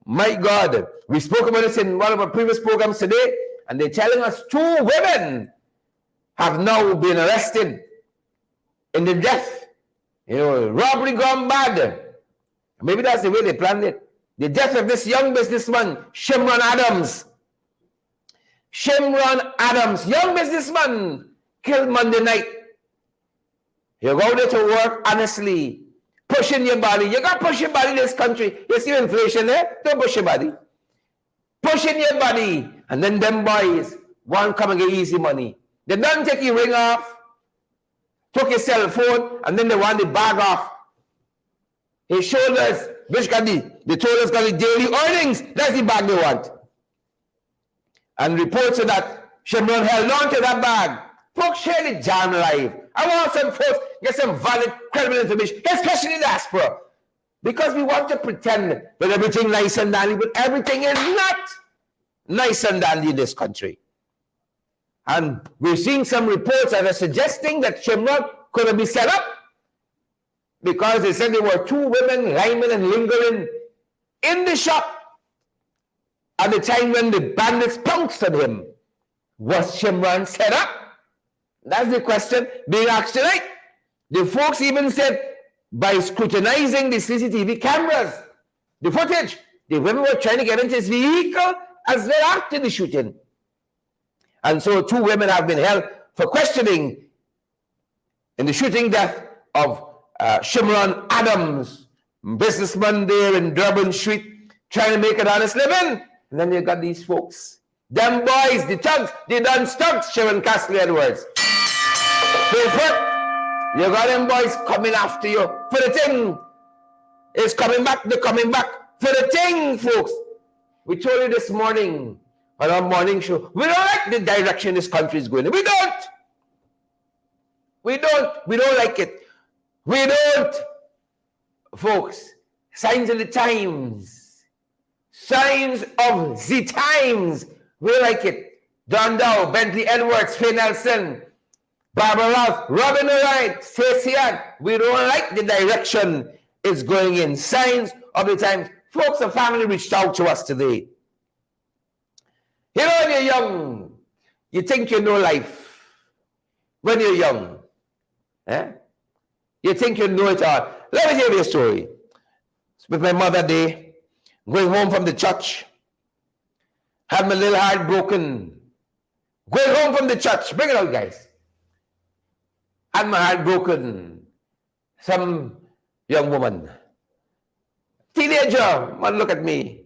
My God. We spoke about this in one of our previous programs today, and they're telling us 2 women have now been arrested in the death. You know, robbery gone bad. Maybe that's the way they planned it. The death of this young businessman, Shimron Adams. Shimron Adams, young businessman, killed Monday night. You go there to work honestly, pushing your body. You got to push your body in this country. You see inflation there? Don't push your body. Pushing your body. And then them boys want to come and get easy money. They don't take your ring off, took your cell phone, and then they want the bag off. His shoulders, which got they told us got the daily earnings. That's the bag they want. And reports say that Shimron held on to that bag. Folks, share the jam live. I want some folks get some valid, credible information, especially in the diaspora. Because we want to pretend that everything nice and dandy, but everything is not nice and dandy in this country. And we're seeing some reports that are suggesting that Shimron could have been set up because they said there were 2 women linemen and lingering in the shop at the time when the bandits pounced on him. Was Shimron set up? That's the question being asked tonight. The folks even said by scrutinizing the CCTV cameras, the footage, the women were trying to get into his vehicle as well after the shooting. And so 2 women have been held for questioning in the shooting death of Shimron Adams, businessman there in Durban Street, trying to make an honest living. And then you got these folks. Them boys, the thugs, they done stuck Sharon Castle Edwards. You got them boys coming after you for the thing. It's coming back, they're coming back for the thing, folks. We told you this morning on our morning show, we don't like the direction this country is going. We don't like it. We don't. Folks, signs of the times. Signs of the times. We like it. Don Dow, Bentley Edwards, Faye Nelson, Barbara Ralph, Robin Wright, Stacey Ann. We don't like the direction it's going in. Signs of the times. Folks, a family reached out to us today. You know, when you're young, you think you know life. When you're young, you think you know it all. Let me tell you a story. It's with my mother day, going home from the church. Had my little heart broken. Going home from the church. Bring it out, guys. Had my heart broken. Some young woman. Teenager. Man, look at me.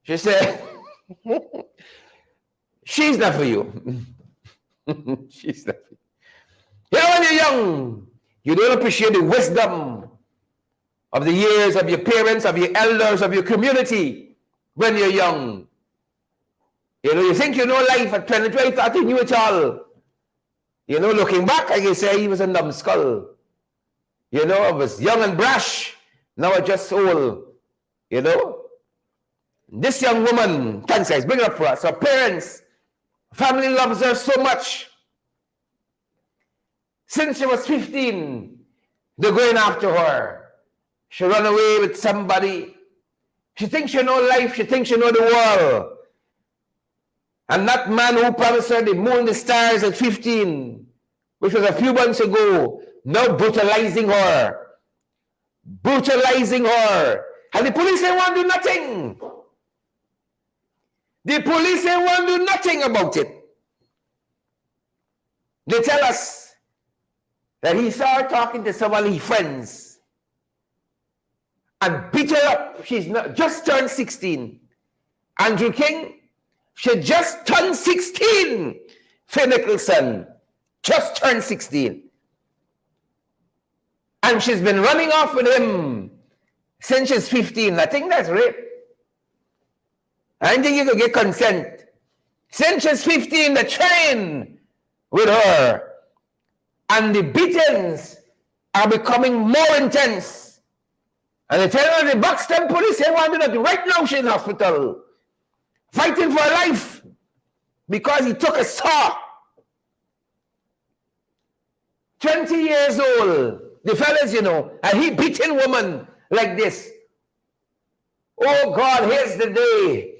She said, she's not for you. She's not for you. You know, when you're young, you don't appreciate the wisdom of the years of your parents, of your elders, of your community when you're young. You know, you think you know life at 20, 30, you knew it all. You know, looking back, I can say he was a numbskull. You know, I was young and brash, now just old, you know. This young woman, thanks guys, bring it up for us. Her parents, family loves her so much. Since she was 15, they're going after her. She run away with somebody. She thinks she know life. She thinks she know the world. And that man who promised her the moon, the stars at 15, which was a few months ago, now brutalizing her. Brutalizing her. And the police ain't want to do nothing. The police ain't want to do nothing about it. They tell us that he saw her talking to some of his friends and beat her up. She's not just turned 16. Andrew King, she just turned 16. Faye Nicholson just turned 16. And she's been running off with him since she's 15. I think that's rape. I think you could get consent. Since she's 15, the train with her. And the beatings are becoming more intense. And they tell her the Buxton police they want to do right now she's in hospital. Fighting for her life. Because he took a saw. 20 years old. The fellas, you know, and he beating woman like this. Oh God, here's the day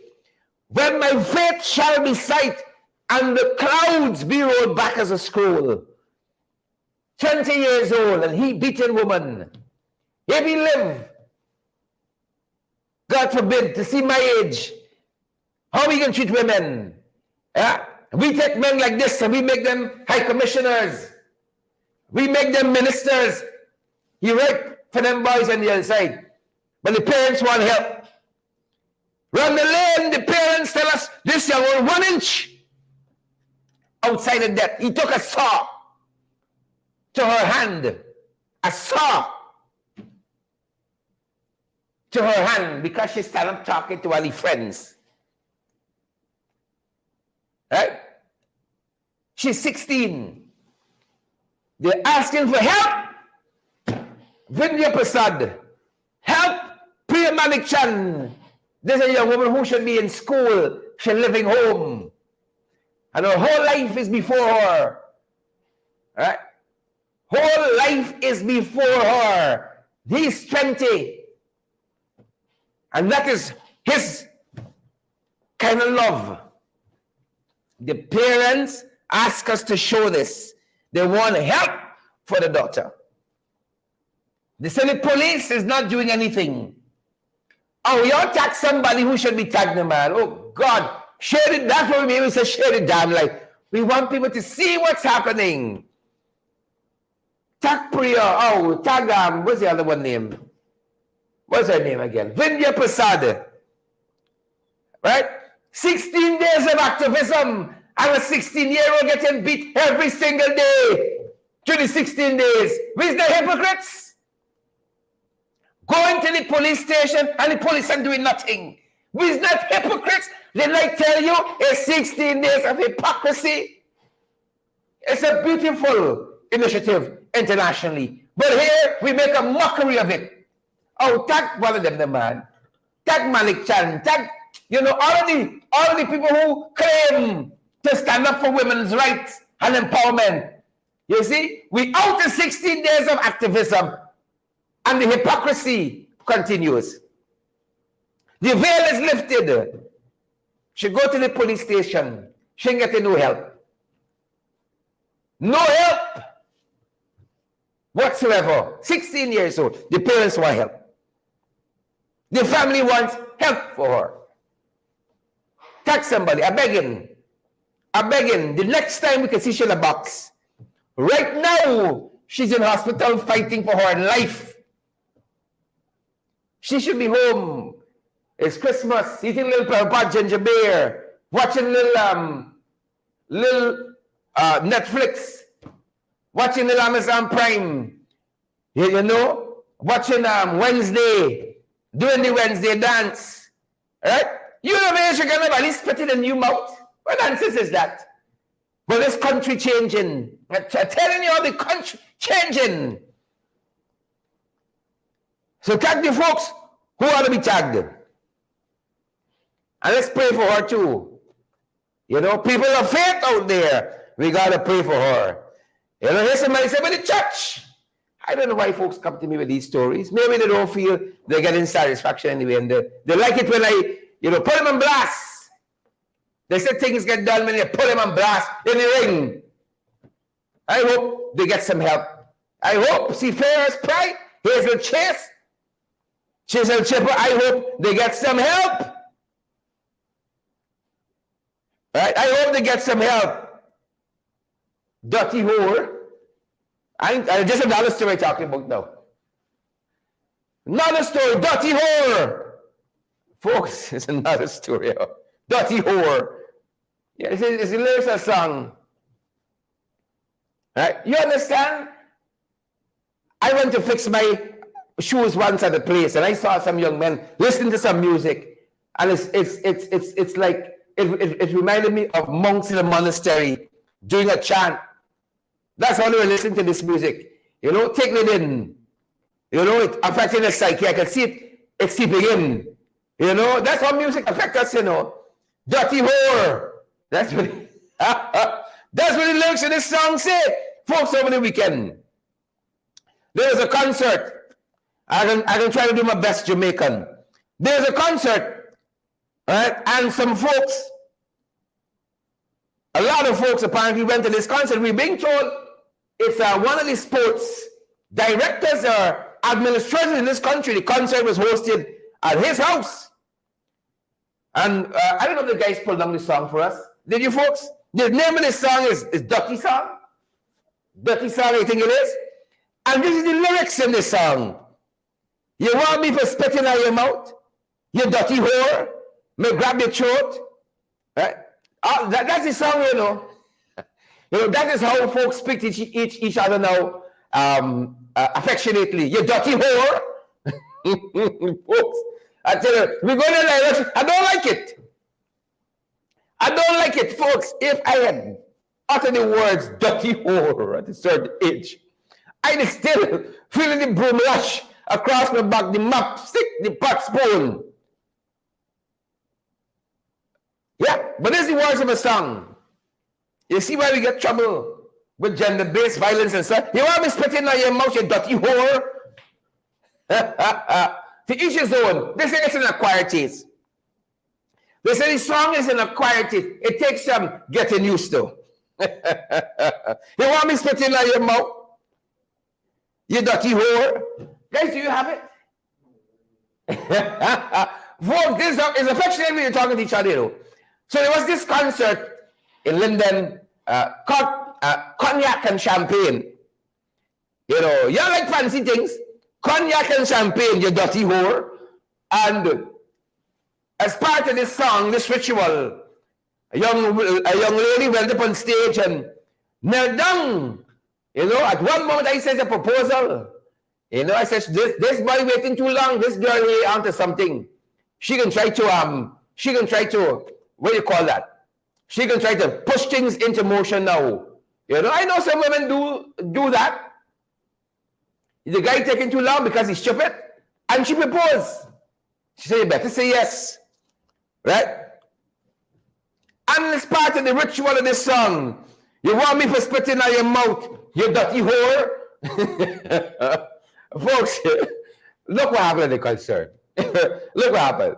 when my faith shall be sight and the clouds be rolled back as a scroll. 20 years old and he beating woman. If he live, God forbid, to see my age, how we can treat women? Yeah? We take men like this and we make them high commissioners. We make them ministers. You right for them boys on the other side. But the parents want help. Run the lane, the parents tell us this young one 1 inch outside of that. He took a saw to her hand. A saw to her hand because she started up talking to all her friends. Right? She's 16. They're asking for help. Vindhya Prasad. Help Priya Manik Chan. This is a young woman who should be in school. She's living home. And her whole life is before her. Right? Whole life is before her. He's 20. And that is his kind of love. The parents ask us to show this. They want help for the daughter. They say the police is not doing anything. Oh, you attack somebody who should be tagged, the man. Oh, God. Share it. That's what we mean. We say share the damn light. We want people to see what's happening. Tag Priya. Oh, tag, what's the other one name? What's her name again? Vindhya Prasad. Right? 16 days of activism. And a 16-year-old getting beat every single day. Through the 16 days. Where's the hypocrites? Going to the police station and the police are doing nothing. We're not hypocrites. They like tell you it's 16 days of hypocrisy. It's a beautiful initiative internationally. But here we make a mockery of it. Oh, tag one of them, the man. Tag Malik Chan. Tag, you know, all of the people who claim to stand up for women's rights and empowerment. You see, we out of 16 days of activism. And the hypocrisy continues. The veil is lifted. She go to the police station. She ain't getting no help. No help whatsoever. 16 years old. The parents want help. The family wants help for her. Tag somebody. I'm begging. The next time we can see she in a box. Right now, she's in hospital fighting for her life. She should be home. It's Christmas, eating little Prabhupada ginger beer, watching little Netflix, watching little Amazon Prime, you know, watching Wednesday, doing the Wednesday dance, right? You know, man, you're gonna at least spit it in your mouth. What nonsense is that? But this country changing. I'm telling you, the country changing. So tag the folks who ought to be tagged. And let's pray for her too. You know, people of faith out there, we got to pray for her. You know, here's somebody said, but the church. I don't know why folks come to me with these stories. Maybe they don't feel they're getting satisfaction anyway. And they like it when I, you know, put them on blast. They say things get done when you put them on blast in the ring. I hope they get some help. I hope, see, Ferris Pride, Hazel Chase, Chisel Chipper, I hope they get some help. Right? I hope they get some help. Dirty whore. I just another story talking about now. Another story, dirty whore. Folks, it's another story. Dirty whore. Yeah, it's a lyrics song. Right? You understand? I went to fix my shoes once at a place, and I saw some young men listening to some music, and it's like it reminded me of monks in a monastery doing a chant. That's how they were listening to this music. You know, taking it in. You know, it affecting the psyche. I can see it seeping in. You know, that's how music affects us, you know. Dirty whore. That's what that's what the lyrics of this song say. Folks, over the weekend, there was a concert. I can try to do my best Jamaican. There's a concert, right? And some folks, a lot of folks apparently went to this concert. We're being told it's one of the sports directors or administrators in this country. The concert was hosted at his house. And I don't know if the guys pulled down the song for us. Did you folks? The name of this song is Dirty Song. Dirty Song, I think it is. And this is the lyrics in this song. You want me for spitting out your mouth? You dirty whore. May grab your throat. Right? That's the song, you know. You know, that is how folks speak to each other now, affectionately. You dirty whore. Folks, I tell you, we're going to election. I don't like it. I don't like it, folks. If I had uttered the words dirty whore at a certain age, I'd still feeling the broom rush across my back, the map stick, the pot spoon. Yeah, but this is the words of a song. You see why we get trouble with gender-based violence and stuff? You want me spitting on your mouth, you dirty whore? To each his own. They say it's an acquired taste. They say the song is an acquired taste. It takes some getting used to. You want me spitting on your mouth? You dirty whore. Guys, do you have it? Folks, this is affectionately you're talking to each other, you know. So there was this concert in Linden, cognac and champagne. You know, you like fancy things. Cognac and champagne, you dirty whore. And as part of this song, this ritual, a young lady went up on stage and knelt down. You know, at one moment I said a proposal. You know, I said, this boy waiting too long, this girl here onto something. She can try to, what do you call that? She can try to push things into motion now. You know, I know some women do that. The guy taking too long because he's stupid. And she proposed. She said, you better say yes. Right? And it's part of the ritual of this song. You want me for spitting on your mouth, you dirty whore? Folks, look what happened at the concert. Look what happened.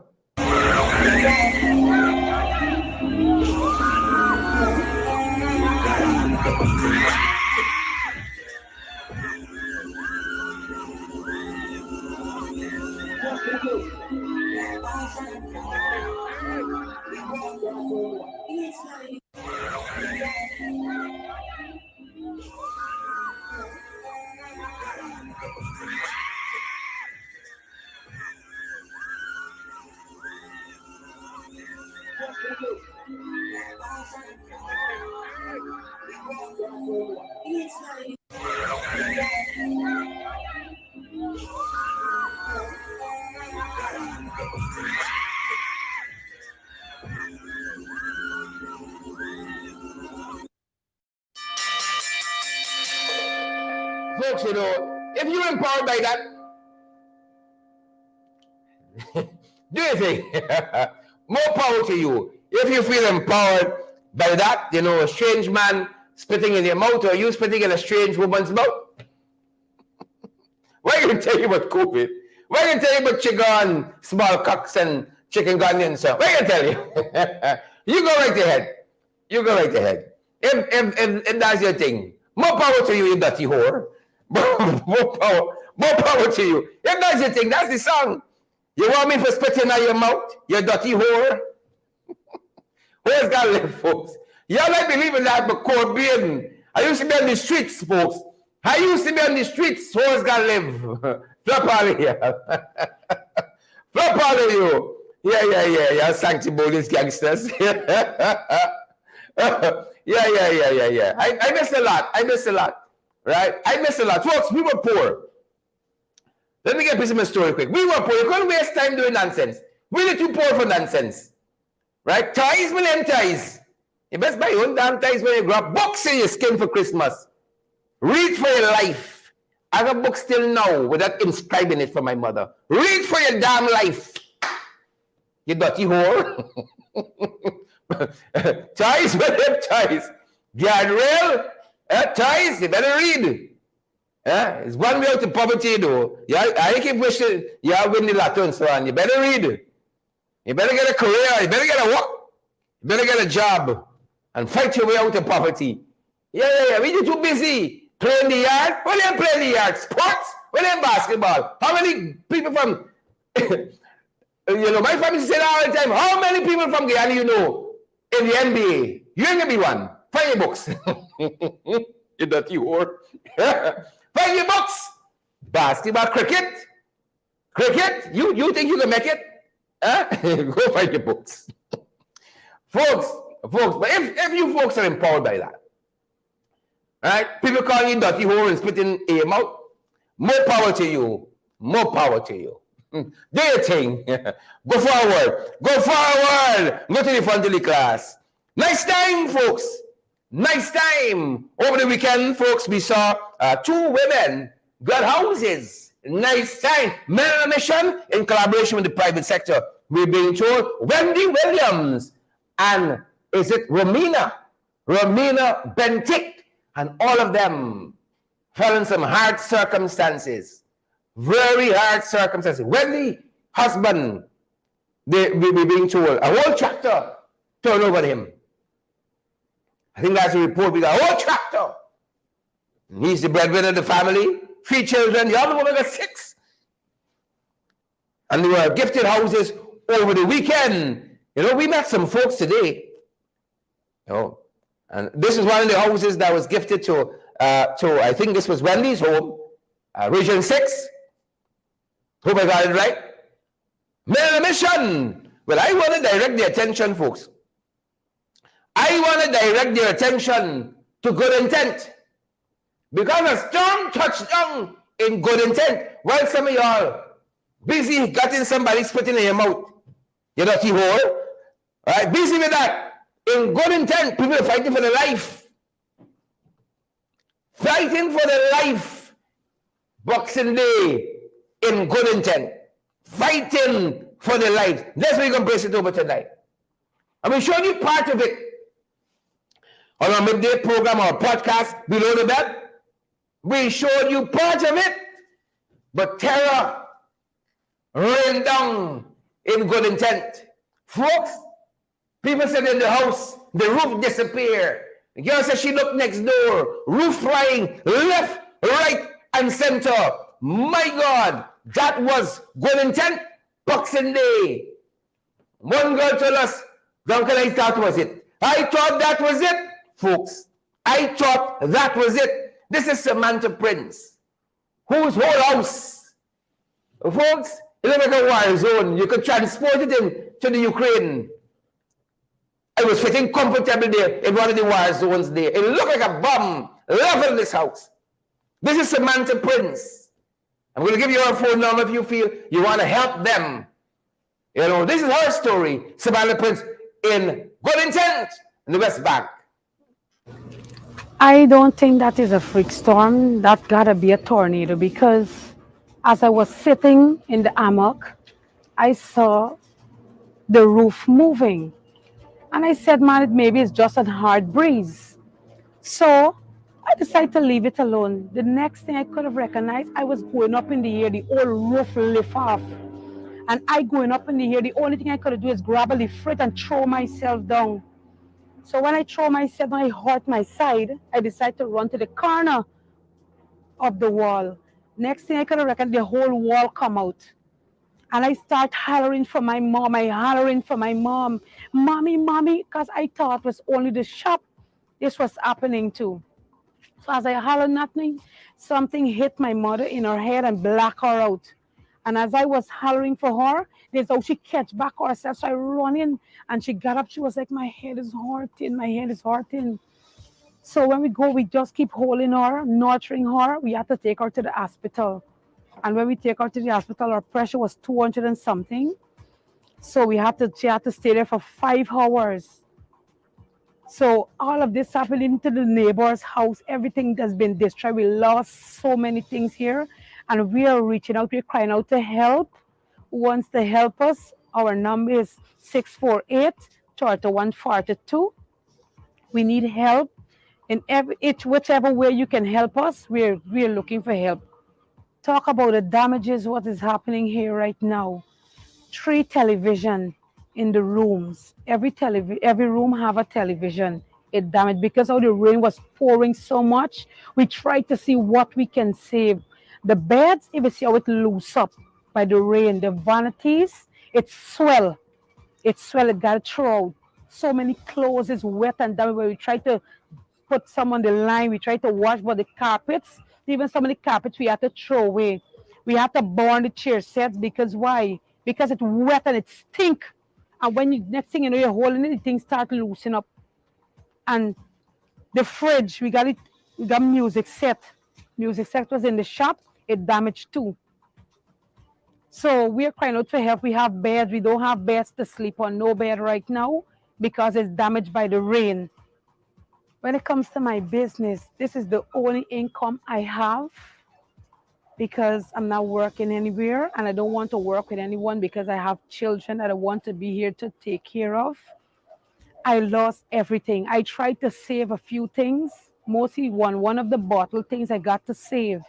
Folks, you know, if you're empowered by that, Do your thing. More power to you. If you feel empowered by that, you know, a strange man spitting in your mouth or you spitting in a strange woman's mouth. What can I tell you about COVID? What can I tell you about chicken, small cocks and chicken gun, sir? What can I tell you? You go right ahead. You go right ahead. If that's your thing, more power to you, you dirty whore. More power to you. If that's your thing, that's the song. You want me for spitting out your mouth? You dirty whore? Where's God live, folks? Y'all might believe in that, but Corbin, I used to be on the streets, folks. I used to be on the streets. Where's God live? Flop all of you. Flop all of you. Yeah. Sanctimonious gangsters. Yeah. I miss a lot. Right? I miss a lot. Folks, we were poor. Let me get a piece of my story quick. We were poor. You couldn't waste time doing nonsense. We were too poor for nonsense. Right? Ties, million ties. You best buy your own damn ties when you grow up. Books in your skin for Christmas. Read for your life. I have a book still now without inscribing it for my mother. Read for your damn life. You dirty whore. Ties, million ties. Guardrail. Ties, you better read. It's one way out of poverty, though. I keep wishing you win the lotto and so on. You better read. You better get a career. You better get a work. You better get a job and fight your way out of poverty. Yeah. We too busy playing the yard. When they play the yard, sports. When they basketball. How many people from, my family said all the time, how many people from Guyana you know in the NBA? You ain't gonna be one. Find your books. You dirty whore. Find your books. Basketball, cricket. You think you can make it? Go find your books. folks, but if you folks are empowered by that, right? People calling you dirty whore and spitting aim out. More power to you. Do your thing. Go forward. Go to the front of the class. Nice time, folks. Nice time. Over the weekend, folks, we saw 2 women got houses. Nice time. Men on a mission in collaboration with the private sector. We're being told Wendy Williams and is it Romina Bentic, and all of them fell in some hard circumstances. Very hard circumstances. Wendy, husband, we're being told a whole tractor turned over to him. I think that's a report. We got a whole tractor. He's the breadwinner of the family. 3 children. The other woman got 6. And they were gifted houses over the weekend. We met some folks today. And this is one of the houses that was gifted to I think this was Wendy's home, Region 6. Hope I got it right. Men on a mission. Well, I want to direct their attention, folks. I want to direct their attention to good intent. Because a storm touched down in good intent. While some of y'all busy getting somebody spitting in your mouth. You dirty whore. Right? Busy with that. In good intent, people are fighting for their life. Fighting for their life. Boxing Day. In good intent. Fighting for their life. That's what we're going to brace it over tonight. And we showed you part of it on our midday program or podcast below the bed. We showed you part of it, but terror rained down in good intent. Folks, people said in the house, the roof disappeared. The girl said she looked next door, roof flying left, right, and center. My God, that was good intent. Boxing Day. One girl told us, Duncan, I thought was it. I thought that was it, folks. I thought that was it. This is Samantha Prince, whose whole house, folks, it looked like a war zone. You could transport it to the Ukraine. I was sitting comfortably there in one of the war zones there. It looked like a bomb leveled in this house. This is Samantha Prince. I'm going to give you her phone number if you feel you want to help them. This is her story, Samantha Prince, in good intent in the West Bank. I don't think that is a freak storm. That gotta be a tornado, because as I was sitting in the hammock I saw the roof moving. And I said, man, maybe it's just a hard breeze. So I decided to leave it alone. The next thing I could have recognized, I was going up in the air, the whole roof lift off. And I going up in the air, the only thing I could do is grab a lift and throw myself down. So when I throw myself and I hurt my side, I decided to run to the corner of the wall. Next thing I could have reckoned, the whole wall come out. And I start hollering for my mom. I hollering for my mom, mommy, mommy, because I thought it was only the shop this was happening to. So as I hollered nothing, something hit my mother in her head and black her out. And as I was hollering for her, there's how she catch back herself. So I run in and she got up. She was like, my head is hurting. My head is hurting. So when we go, we just keep holding her, nurturing her. We had to take her to the hospital. And when we take her to the hospital, her pressure was 200 and something. So she had to stay there for 5 hours. So all of this happened into the neighbor's house. Everything has been destroyed. We lost so many things here. And we are reaching out. We're crying out to help. Who wants to help us? Our number is 648-3142. We need help. In whichever way you can help us, we're looking for help. Talk about the damages, what is happening here right now. 3 television in the rooms. Every room have a television. It damaged because of the rain was pouring so much. We tried to see what we can save. The beds, if you see how it loose up by the rain. The vanities, it swell. It got through. So many clothes is wet and damaged. Where we try to put some on the line. We try to wash, but the carpets, even some of the carpets we had to throw away. We had to burn the chair sets because why? Because it's wet and it stink. And when next thing you know, you're holding it, the things start loosening up. And the fridge, we got music set. Music set was in the shop, it damaged too. So we're crying out for help. We have beds, we don't have beds to sleep on, no bed right now because it's damaged by the rain. When it comes to my business, this is the only income I have because I'm not working anywhere and I don't want to work with anyone because I have children that I want to be here to take care of. I lost everything. I tried to save a few things, mostly one of the bottle things I got to save.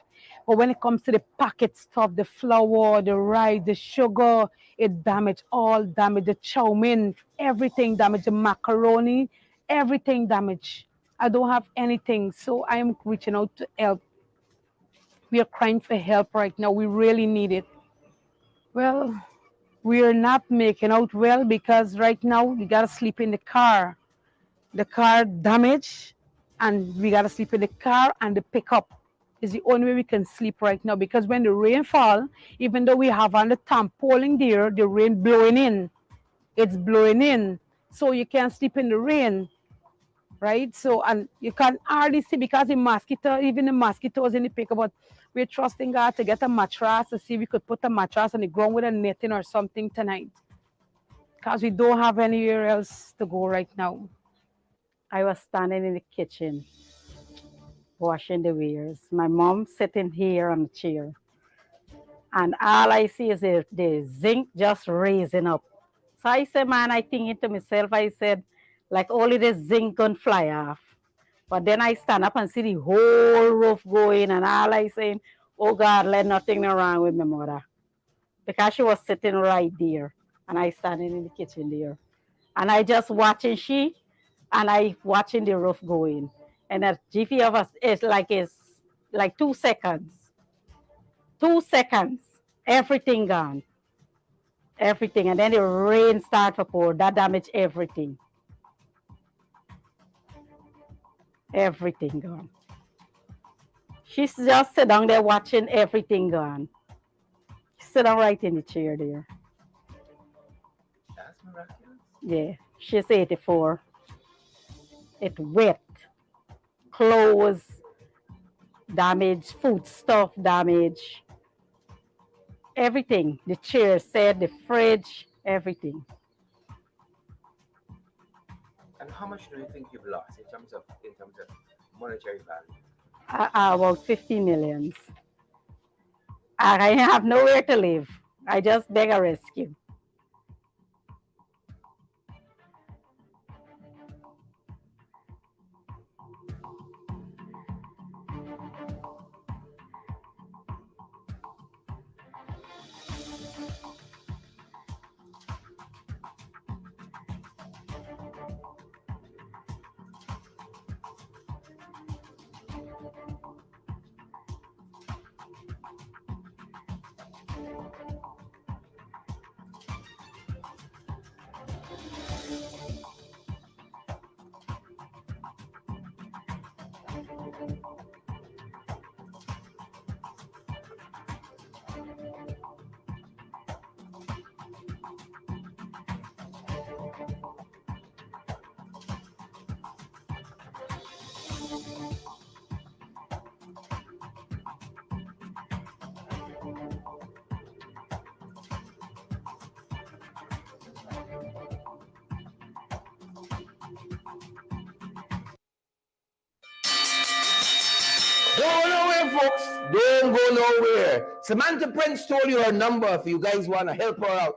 But when it comes to the packet stuff, the flour, the rice, the sugar, it damaged the chow mein, everything damaged, the macaroni, everything damaged. I don't have anything, so I am reaching out to help. We are crying for help right now. We really need it. Well, we are not making out well because right now we gotta sleep in the car. The car damaged, and we gotta sleep in the car and the pickup is the only way we can sleep right now because when the rain fall, even though we have on the tarpaulin there, the rain blowing in. It's blowing in, so you can't sleep in the rain. Right? So, and you can hardly see because even the mosquitoes in the pickup, but we're trusting God to get a mattress to see if we could put a mattress on the ground with a netting or something tonight. Because we don't have anywhere else to go right now. I was standing in the kitchen, washing the wares. My mom sitting here on the chair. And all I see is the zinc just raising up. So I said, man, I think to myself, I said, like only the zinc gonna fly off. But then I stand up and see the whole roof going and all I saying, oh God, let nothing wrong with my mother. Because she was sitting right there and I standing in the kitchen there. And I just watching and I watching the roof going. And that jiffy of us is like 2 seconds. 2 seconds, everything gone. Everything. And then the rain started to pour. That damaged everything. Everything gone. She's just sit down there watching everything gone. Sit down right in the chair there. That's miraculous. Yeah, she's 84. It wet. Clothes damaged, food stuff damaged. Everything. The chair set, the fridge, everything. And how much do you think you've lost in terms of monetary value? About 50 millions. I have nowhere to live. I just beg a rescue. Don't go nowhere, folks. Don't go nowhere. Samantha Prince told you her number if you guys want to help her out.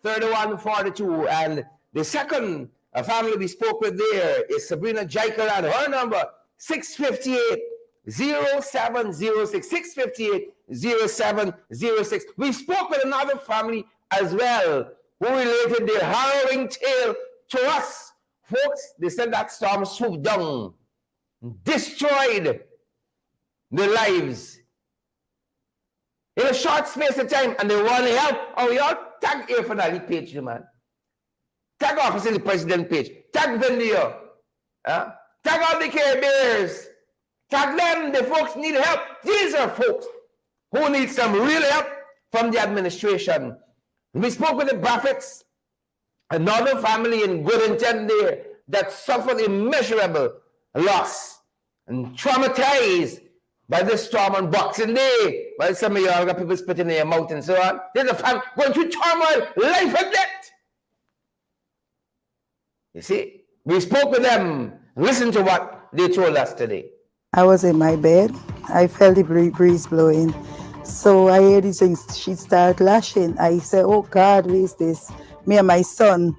648-3142. And the second family we spoke with there is Sabrina Jaikaran. Her number, 658-0706. 658-0706. We spoke with another family as well who related their harrowing tale to us. Folks, they said that storm swooped down, destroyed their lives in a short space of time, and they want to help. Oh, y'all tag here for that page, man. Tag Office in the President page. Tag Vendio. Tag all the Care Bears. Tag them. The folks need help. These are folks who need some real help from the administration. We spoke with the Braffets, another family in good intent there that suffered immeasurable loss and traumatized by this storm on Boxing Day. Well, some of y'all got people spitting in their mouth and so on. There's a family going through turmoil, life and death. You see, we spoke with them. Listen to what they told us today. I was in my bed. I felt the breeze blowing. So I heard these things. She started lashing. I said, oh God, what is this? Me and my son.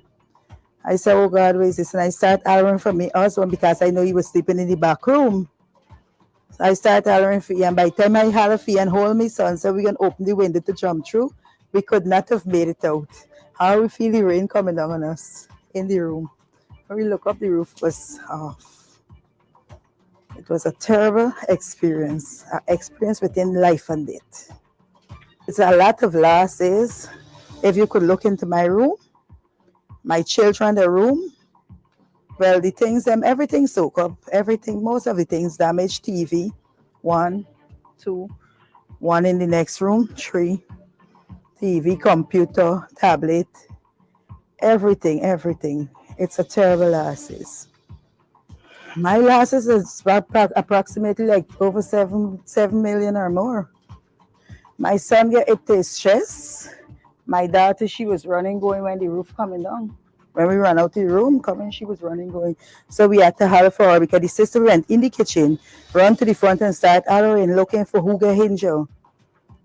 I said, oh God, what is this? And I started hollering for my husband because I know he was sleeping in the back room. So I started hollering for him. And by the time I hollered for him and hold my son, so we can open the window to jump through, we could not have made it out. How we feel the rain coming down on us in the room. When we look up, the roof was off. It was a terrible experience, an experience within life and death. It's a lot of losses. If you could look into my room, my children, the room, well, the things, everything soak up, everything, most of the things damaged. TV, 1, 2, 1 in the next room, 3, TV, computer, tablet, everything. It's a terrible losses. My losses is approximately like over 7 million or more. My son got hit his chest. My daughter, she was running, going when the roof coming down. When we ran out the room coming, she was running, going. So we had to holler for her because the sister went in the kitchen, run to the front and start hollering, looking for who got injured.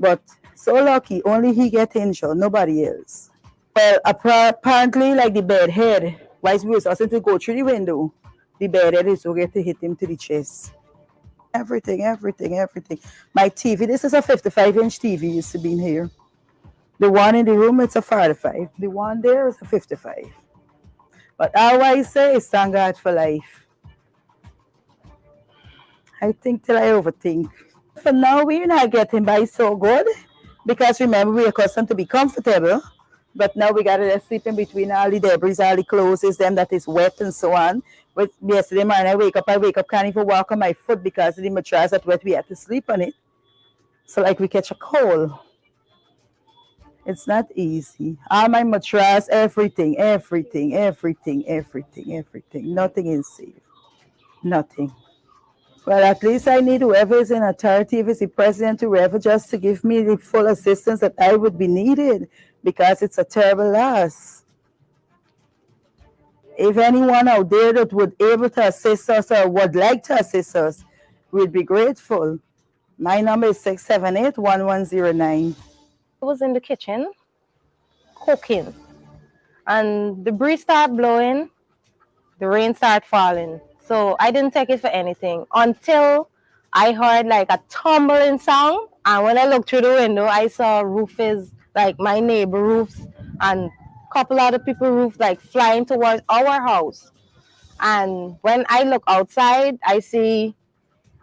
But so lucky, only he get injured, nobody else. Well, apparently, like the bed head, while we was asking to go through the window, the bed head is okay to hit him to the chest. Everything. My TV, this is a 55-inch TV used to be in here. The one in the room, it's a 45. The one there is a 55. But all I say is thank God for life. I think till I overthink. For now, we're not getting by so good because remember, we're accustomed to be comfortable. But now we got to sleep in between all the debris, all the clothes, them that is wet and so on. But yesterday morning, I wake up, can't even walk on my foot because the mattress that wet, we had to sleep on it. So like we catch a cold. It's not easy. All my mattress, everything. Nothing is safe. Nothing. Well, at least I need whoever is in authority, if it's the president, whoever, just to give me the full assistance that I would be needed because it's a terrible loss. If anyone out there that would able to assist us or would like to assist us, we'd be grateful. My number is 678-1109. I was in the kitchen cooking, and the breeze started blowing, the rain started falling. So I didn't take it for anything until I heard like a tumbling sound. And when I looked through the window, I saw roofs, like my neighbor roofs, and a couple other people roofs like flying towards our house. And when I look outside, I see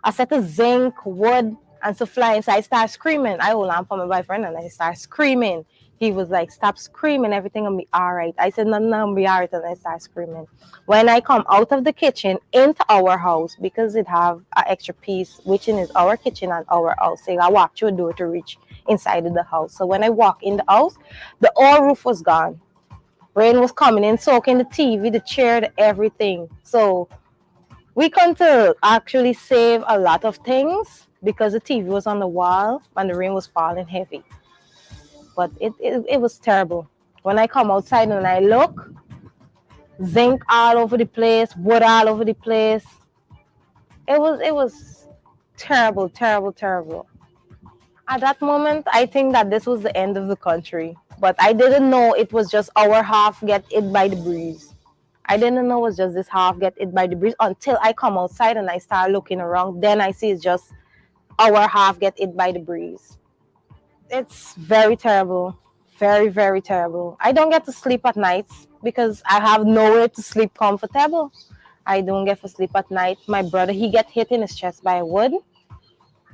a set of zinc, wood, and so flying. So I start screaming. I hold on for my boyfriend and I start screaming. He was like, stop screaming, everything will be all right. I said, no, I'll be all right, and I start screaming. When I come out of the kitchen into our house, because it have an extra piece, which is our kitchen and our house, so I walk through a door to reach inside of the house. So when I walk in the house, the whole roof was gone. Rain was coming in, soaking the TV, the chair, the everything. So we come to actually save a lot of things because the TV was on the wall and the rain was falling heavy. But it was terrible. When I come outside and I look, zinc all over the place, wood all over the place. It was terrible, terrible, terrible. At that moment, I think that this was the end of the country. But I didn't know it was just our half get hit by the breeze. I didn't know it was just this half get hit by the breeze until I come outside and I start looking around. Then I see it's just our half get hit by the breeze. It's very terrible. Very, very terrible. I don't get to sleep at nights because I have nowhere to sleep comfortable. I don't get to sleep at night. My brother, he get hit in his chest by a wood.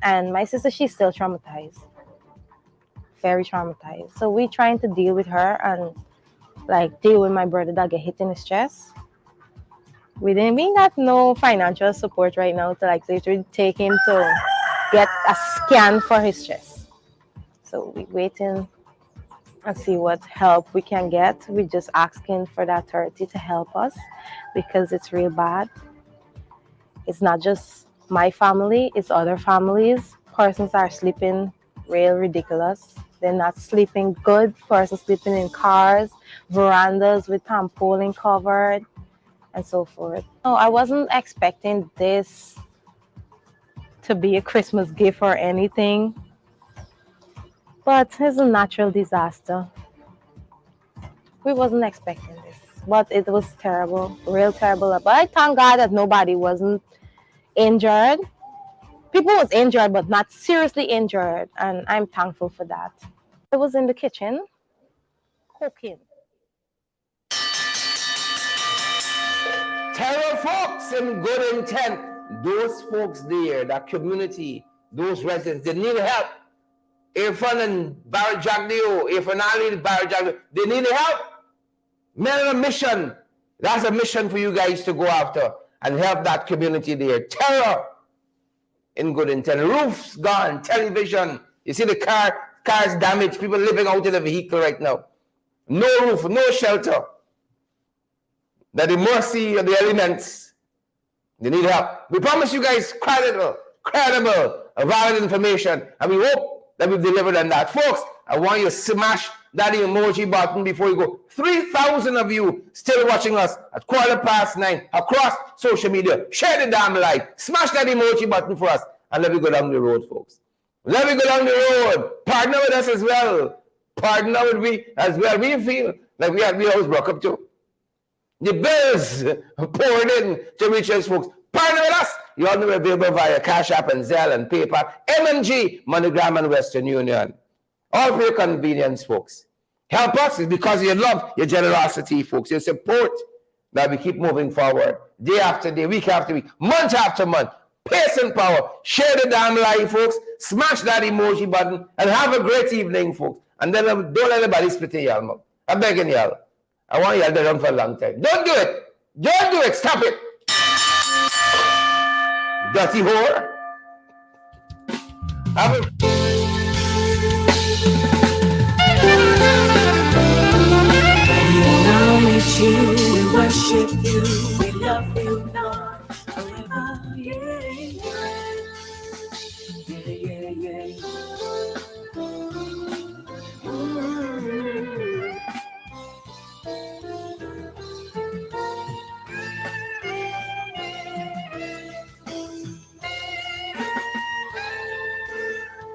And my sister, she's still traumatized. Very traumatized. So we're trying to deal with her and like deal with my brother that get hit in his chest. We got no financial support right now to like literally take him to get a scan for his chest. So we're waiting and see what help we can get. We're just asking for the authority to help us because it's real bad. It's not just my family, it's other families. Persons are sleeping real ridiculous. They're not sleeping good. Persons sleeping in cars, verandas with tarpaulin covered, and so forth. No, I wasn't expecting this to be a Christmas gift or anything. But it's a natural disaster. We wasn't expecting this, but it was terrible, real terrible. But I thank God that nobody wasn't injured. People was injured, but not seriously injured, and I'm thankful for that. I was in the kitchen cooking. Terror folks in good intent. Those folks there, that community, those residents, they need help. If in Barajagdio, if in Ali Barajagdio, they need help. Men on a mission. That's a mission for you guys to go after and help that community there. Terror in good intent. Roofs gone, television. You see the cars damaged, people living out in the vehicle right now. No roof, no shelter. That the mercy of the elements, they need help. We promise you guys credible, valid information, and we hope that we've delivered on that. Folks, I want you to smash that emoji button before you go. 3,000 of you still watching us at 9:15 across social media. Share the damn like. Smash that emoji button for us, and let me go down the road, folks. Let me go down the road. Partner with us as well. Partner with me as well. We feel like we always broke up too. The bills poured in to reach us, folks. Partner with us. You all know we're available via Cash App and Zelle and PayPal, MNG, MoneyGram, and Western Union. All for your convenience, folks. Help us because of your love, your generosity, folks, your support that we keep moving forward. Day after day, week after week, month after month. Pace and power. Share the damn live, folks. Smash that emoji button and have a great evening, folks. And then don't let anybody spit in y'all mouth. I'm begging y'all. I want y'all to run for a long time. Don't do it. Don't do it. Stop it. Dirty whore. We acknowledge you, we worship you.